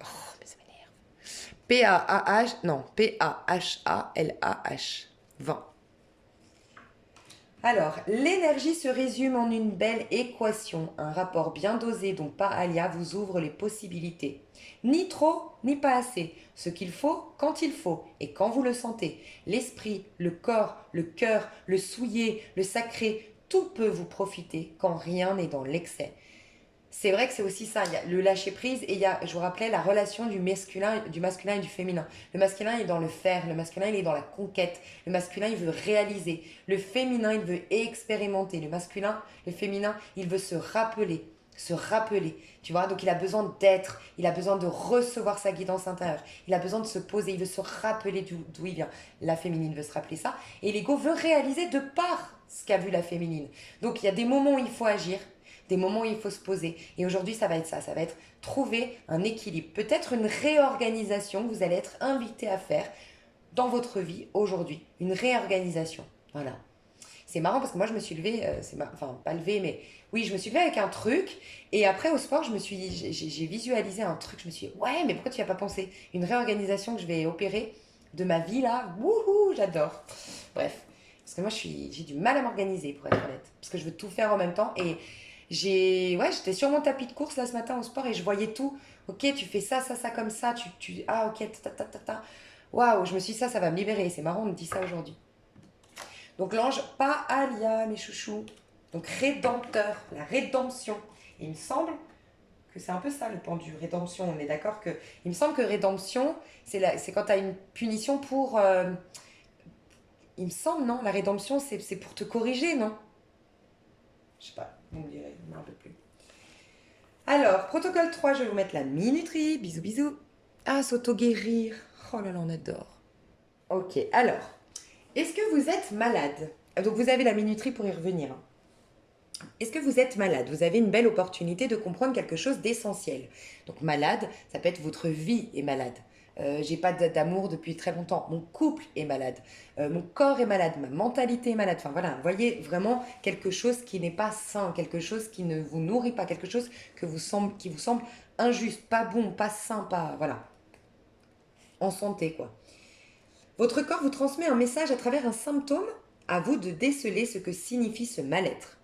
oh, mais ça m'énerve. P-A-A-H, non, P-A-H-A-L-A-H, 20. Alors, l'énergie se résume en une belle équation. Un rapport bien dosé dont pas Alia vous ouvre les possibilités. Ni trop, ni pas assez. Ce qu'il faut, quand il faut, et quand vous le sentez. L'esprit, le corps, le cœur, le souillé, le sacré, tout peut vous profiter quand rien n'est dans l'excès. C'est vrai que c'est aussi ça, il y a le lâcher prise et il y a, je vous rappelais, la relation du masculin et du féminin. Le masculin il est dans le faire, le masculin il est dans la conquête, le masculin il veut réaliser, le féminin il veut expérimenter, le féminin il veut se rappeler, tu vois, donc il a besoin d'être, il a besoin de recevoir sa guidance intérieure, il a besoin de se poser, il veut se rappeler d'où il vient. La féminine veut se rappeler ça et l'ego veut réaliser de par ce qu'a vu la féminine. Donc il y a des moments où il faut agir, des moments où il faut se poser. Et aujourd'hui, ça va être ça. Ça va être trouver un équilibre. Peut-être une réorganisation que vous allez être invité à faire dans votre vie aujourd'hui. Une réorganisation. Voilà. C'est marrant parce que moi, je me suis levée, enfin, pas levée, mais oui, je me suis levée avec un truc. Et après, au sport, j'ai visualisé un truc. Je me suis dit, ouais, mais pourquoi tu n'y as pas pensé? Une réorganisation que je vais opérer de ma vie là. Wouhou, j'adore. Bref, parce que moi j'ai du mal à m'organiser pour être honnête, parce que je veux tout faire en même temps et j'étais sur mon tapis de course là ce matin au sport et je voyais tout. Ok, tu fais ça, ça, ça comme ça, ah ok, ta ta ta ta ta. Waouh, je me suis dit ça va me libérer. C'est marrant, on me dit ça aujourd'hui. Donc l'ange, pas Alia, mes chouchous. Donc rédempteur, la rédemption. Et il me semble que c'est un peu ça le pendu, rédemption. On est d'accord que. Il me semble que rédemption, c'est quand tu as une punition pour. Il me semble, non? La rédemption, c'est pour te corriger, non? Je sais pas, vous me direz, je me rappelle plus. Alors, protocole 3, je vais vous mettre la minuterie. Bisous, bisous. Ah, s'auto-guérir. Oh là là, on adore. Ok, alors, est-ce que vous êtes malade? Donc, vous avez la minuterie pour y revenir, hein. Est-ce que vous êtes malade? Vous avez une belle opportunité de comprendre quelque chose d'essentiel. Donc malade, ça peut être votre vie est malade. J'ai pas d'amour depuis très longtemps. Mon couple est malade. Mon corps est malade. Ma mentalité est malade. Enfin voilà, vous voyez vraiment quelque chose qui n'est pas sain, quelque chose qui ne vous nourrit pas, quelque chose qui vous semble injuste, pas bon, pas sain, pas voilà, en santé quoi. Votre corps vous transmet un message à travers un symptôme. À vous de déceler ce que signifie ce mal-être.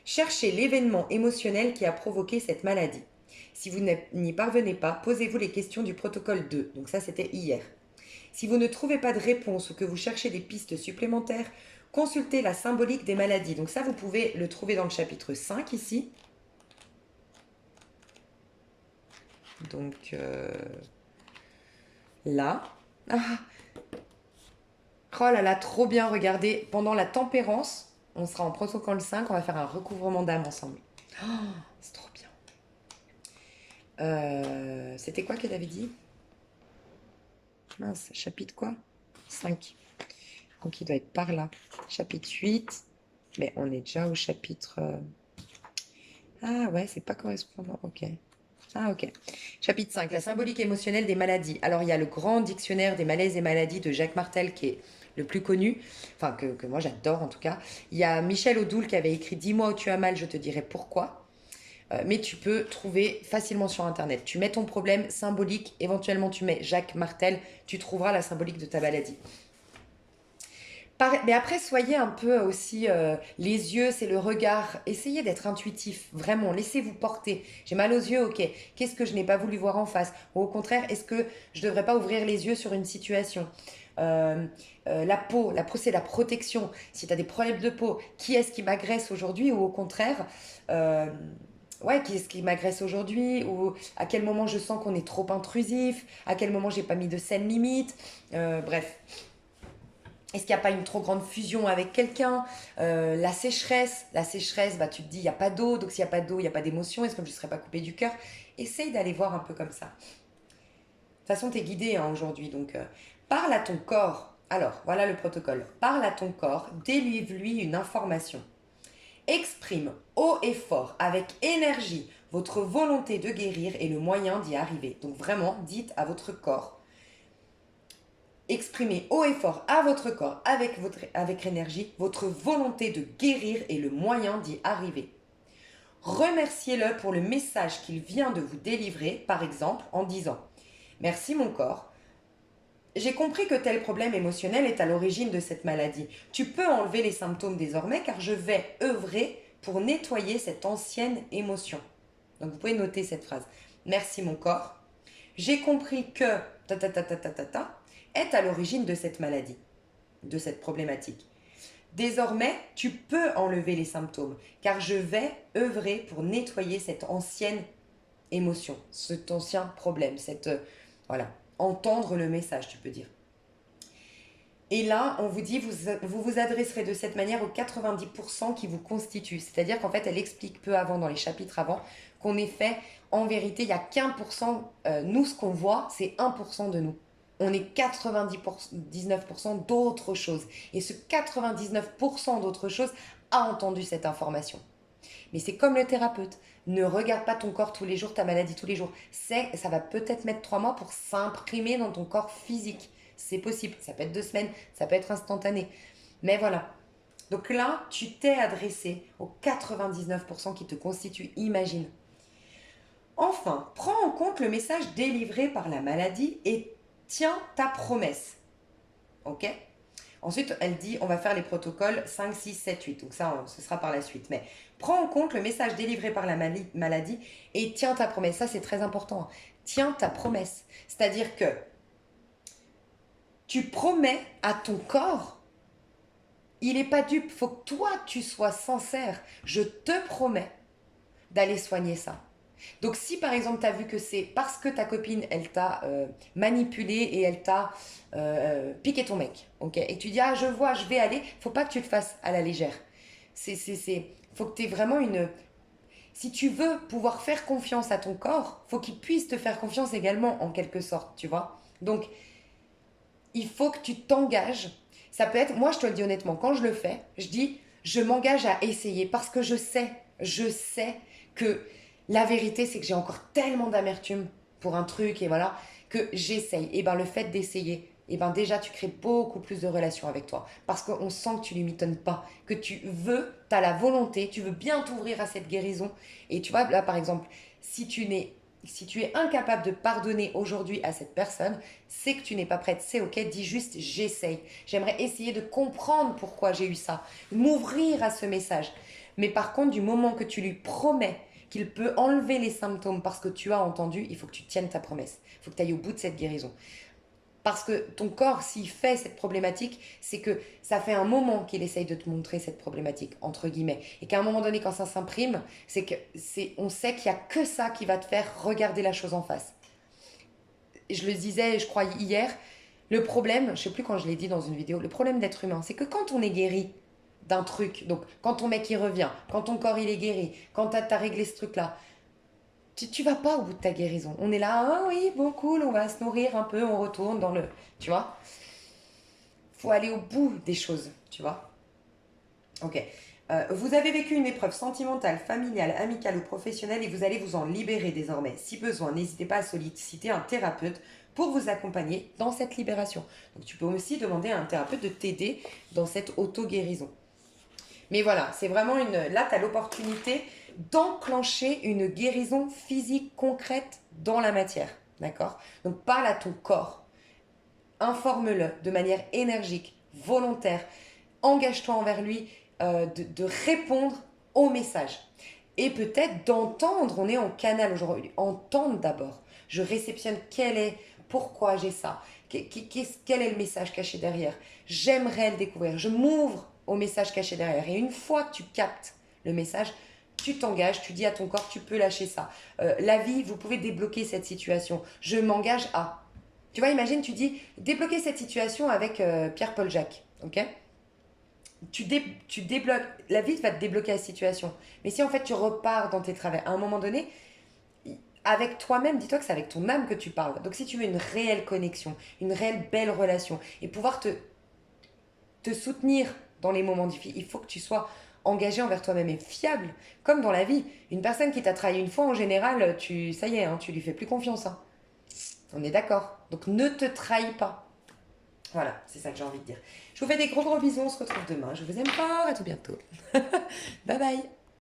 Cherchez l'événement émotionnel qui a provoqué cette maladie. Si vous n'y parvenez pas, posez-vous les questions du protocole 2. Donc ça, c'était hier. Si vous ne trouvez pas de réponse ou que vous cherchez des pistes supplémentaires, consultez la symbolique des maladies. Donc ça, vous pouvez le trouver dans le chapitre 5 ici. Donc là. Ah. Oh là là, trop bien, regardez. Pendant la tempérance, on sera en protocole 5, on va faire un recouvrement d'âme ensemble. Oh, c'est trop bien. C'était quoi qu'elle avait dit? Mince, chapitre quoi? 5. Donc il doit être par là. Chapitre 8. Mais on est déjà au chapitre... Ah ouais, c'est pas correspondant. Ok. Ah ok. Chapitre 5, la symbolique émotionnelle des maladies. Alors il y a le grand dictionnaire des malaises et maladies de Jacques Martel qui est le plus connu, enfin que moi j'adore en tout cas. Il y a Michel Odoul qui avait écrit Dis-moi où tu as mal, je te dirai pourquoi. Mais tu peux trouver facilement sur internet. Tu mets ton problème symbolique, éventuellement tu mets Jacques Martel, tu trouveras la symbolique de ta maladie. Mais après, soyez un peu aussi les yeux, c'est le regard. Essayez d'être intuitif, vraiment. Laissez-vous porter. J'ai mal aux yeux, ok. Qu'est-ce que je n'ai pas voulu voir en face? Ou au contraire, est-ce que je ne devrais pas ouvrir les yeux sur une situation? La peau, c'est la protection. Si tu as des problèmes de peau, qui est-ce qui m'agresse aujourd'hui? Ou au contraire, ouais, qui est-ce qui m'agresse aujourd'hui? Ou à quel moment je sens qu'on est trop intrusif? À quel moment j'ai pas mis de scène limite? Bref. Est-ce qu'il n'y a pas une trop grande fusion avec quelqu'un? La sécheresse, bah, tu te dis, il n'y a pas d'eau, donc s'il n'y a pas d'eau, il n'y a pas d'émotion, est-ce que je ne serais pas coupé du cœur? Essaye d'aller voir un peu comme ça. De toute façon, tu es guidé hein, aujourd'hui, donc parle à ton corps. Alors, voilà le protocole. Parle à ton corps, délivre-lui une information. Exprime haut et fort, avec énergie, votre volonté de guérir et le moyen d'y arriver. Donc vraiment, dites à votre corps, exprimez haut et fort à votre corps, avec énergie, votre volonté de guérir et le moyen d'y arriver. Remerciez-le pour le message qu'il vient de vous délivrer, par exemple en disant « Merci mon corps, j'ai compris que tel problème émotionnel est à l'origine de cette maladie. Tu peux enlever les symptômes désormais car je vais œuvrer pour nettoyer cette ancienne émotion. » Donc vous pouvez noter cette phrase. « Merci mon corps, j'ai compris que... est à l'origine de cette maladie, de cette problématique. Désormais, tu peux enlever les symptômes, car je vais œuvrer pour nettoyer cette ancienne émotion, cet ancien problème, voilà, entendre le message, tu peux dire. Et là, on vous dit, vous vous adresserez de cette manière aux 90% qui vous constituent. C'est-à-dire qu'en fait, elle explique peu avant, dans les chapitres avant, qu'on est fait, en vérité, il n'y a qu'1%, nous, ce qu'on voit, c'est 1% de nous. On est 99% d'autres choses. Et ce 99% d'autres choses a entendu cette information. Mais c'est comme le thérapeute. Ne regarde pas ton corps tous les jours, ta maladie tous les jours. Ça va peut-être mettre 3 mois pour s'imprimer dans ton corps physique. C'est possible. Ça peut être 2 semaines, ça peut être instantané. Mais voilà. Donc là, tu t'es adressé aux 99% qui te constituent. Imagine. Enfin, prends en compte le message délivré par la maladie et tiens ta promesse. ok? Ensuite, elle dit, on va faire les protocoles 5, 6, 7, 8. Donc ça, ce sera par la suite. Mais prends en compte le message délivré par la maladie et tiens ta promesse. Ça, c'est très important, hein. Tiens ta promesse. C'est-à-dire que tu promets à ton corps, il n'est pas dupe. Il faut que toi, tu sois sincère. Je te promets d'aller soigner ça. Donc si par exemple tu as vu que c'est parce que ta copine elle t'a manipulé et elle t'a piqué ton mec, ok, et tu dis ah je vois, je vais aller, faut pas que tu le fasses à la légère. Faut que tu aies vraiment une... Si tu veux pouvoir faire confiance à ton corps, faut qu'il puisse te faire confiance également en quelque sorte, tu vois. Donc il faut que tu t'engages. Ça peut être, moi je te le dis honnêtement, quand je le fais, je dis je m'engage à essayer parce que je sais que la vérité c'est que j'ai encore tellement d'amertume pour un truc et voilà, que j'essaye. Et ben le fait d'essayer, et ben déjà tu crées beaucoup plus de relations avec toi parce qu'on sent que tu lui mitonnes pas, que tu veux, tu as la volonté, tu veux bien t'ouvrir à cette guérison. Et tu vois là par exemple, si tu es incapable de pardonner aujourd'hui à cette personne, c'est que tu n'es pas prête. C'est ok, dis juste j'essaye. J'aimerais essayer de comprendre pourquoi j'ai eu ça, m'ouvrir à ce message. Mais par contre, du moment que tu lui promets qu'il peut enlever les symptômes parce que tu as entendu, il faut que tu tiennes ta promesse. Il faut que tu ailles au bout de cette guérison. Parce que ton corps, s'il fait cette problématique, c'est que ça fait un moment qu'il essaye de te montrer cette problématique, entre guillemets. Et qu'à un moment donné, quand ça s'imprime, on sait qu'il n'y a que ça qui va te faire regarder la chose en face. Je le disais, je crois, hier, le problème, je ne sais plus quand je l'ai dit dans une vidéo, le problème d'être humain, c'est que quand on est guéri d'un truc, donc quand ton mec il revient, quand ton corps il est guéri, quand t'as réglé ce truc-là, tu vas pas au bout de ta guérison. On est là, ah oui, bon, cool, on va se nourrir un peu, on retourne dans le... Tu vois? Faut aller au bout des choses, tu vois? Ok. Vous avez vécu une épreuve sentimentale, familiale, amicale ou professionnelle et vous allez vous en libérer désormais. Si besoin, n'hésitez pas à solliciter un thérapeute pour vous accompagner dans cette libération. Donc tu peux aussi demander à un thérapeute de t'aider dans cette auto-guérison. Mais voilà, c'est vraiment une... Là, tu as l'opportunité d'enclencher une guérison physique concrète dans la matière. D'accord? Donc parle à ton corps. Informe-le de manière énergique, volontaire. Engage-toi envers lui de répondre au message. Et peut-être d'entendre, on est en canal aujourd'hui, entendre d'abord. Je réceptionne pourquoi j'ai ça, quel est le message caché derrière. J'aimerais le découvrir, je m'ouvre au message caché derrière. Et une fois que tu captes le message, tu t'engages, tu dis à ton corps, tu peux lâcher ça. La vie, vous pouvez débloquer cette situation. Je m'engage à... Tu vois, imagine, tu dis, débloquer cette situation avec Pierre-Paul Jacques, ok? Tu débloques, la vie va te débloquer la situation. Mais si en fait tu repars dans tes travers, à un moment donné, avec toi-même, dis-toi que c'est avec ton âme que tu parles. Donc si tu veux une réelle connexion, une réelle belle relation, et pouvoir te soutenir dans les moments difficiles, il faut que tu sois engagé envers toi-même et fiable, comme dans la vie. Une personne qui t'a trahi une fois, en général, ça y est, hein, tu lui fais plus confiance, hein. On est d'accord. Donc ne te trahis pas. Voilà, c'est ça que j'ai envie de dire. Je vous fais des gros gros bisous, on se retrouve demain. Je vous aime fort, à tout bientôt. Bye bye.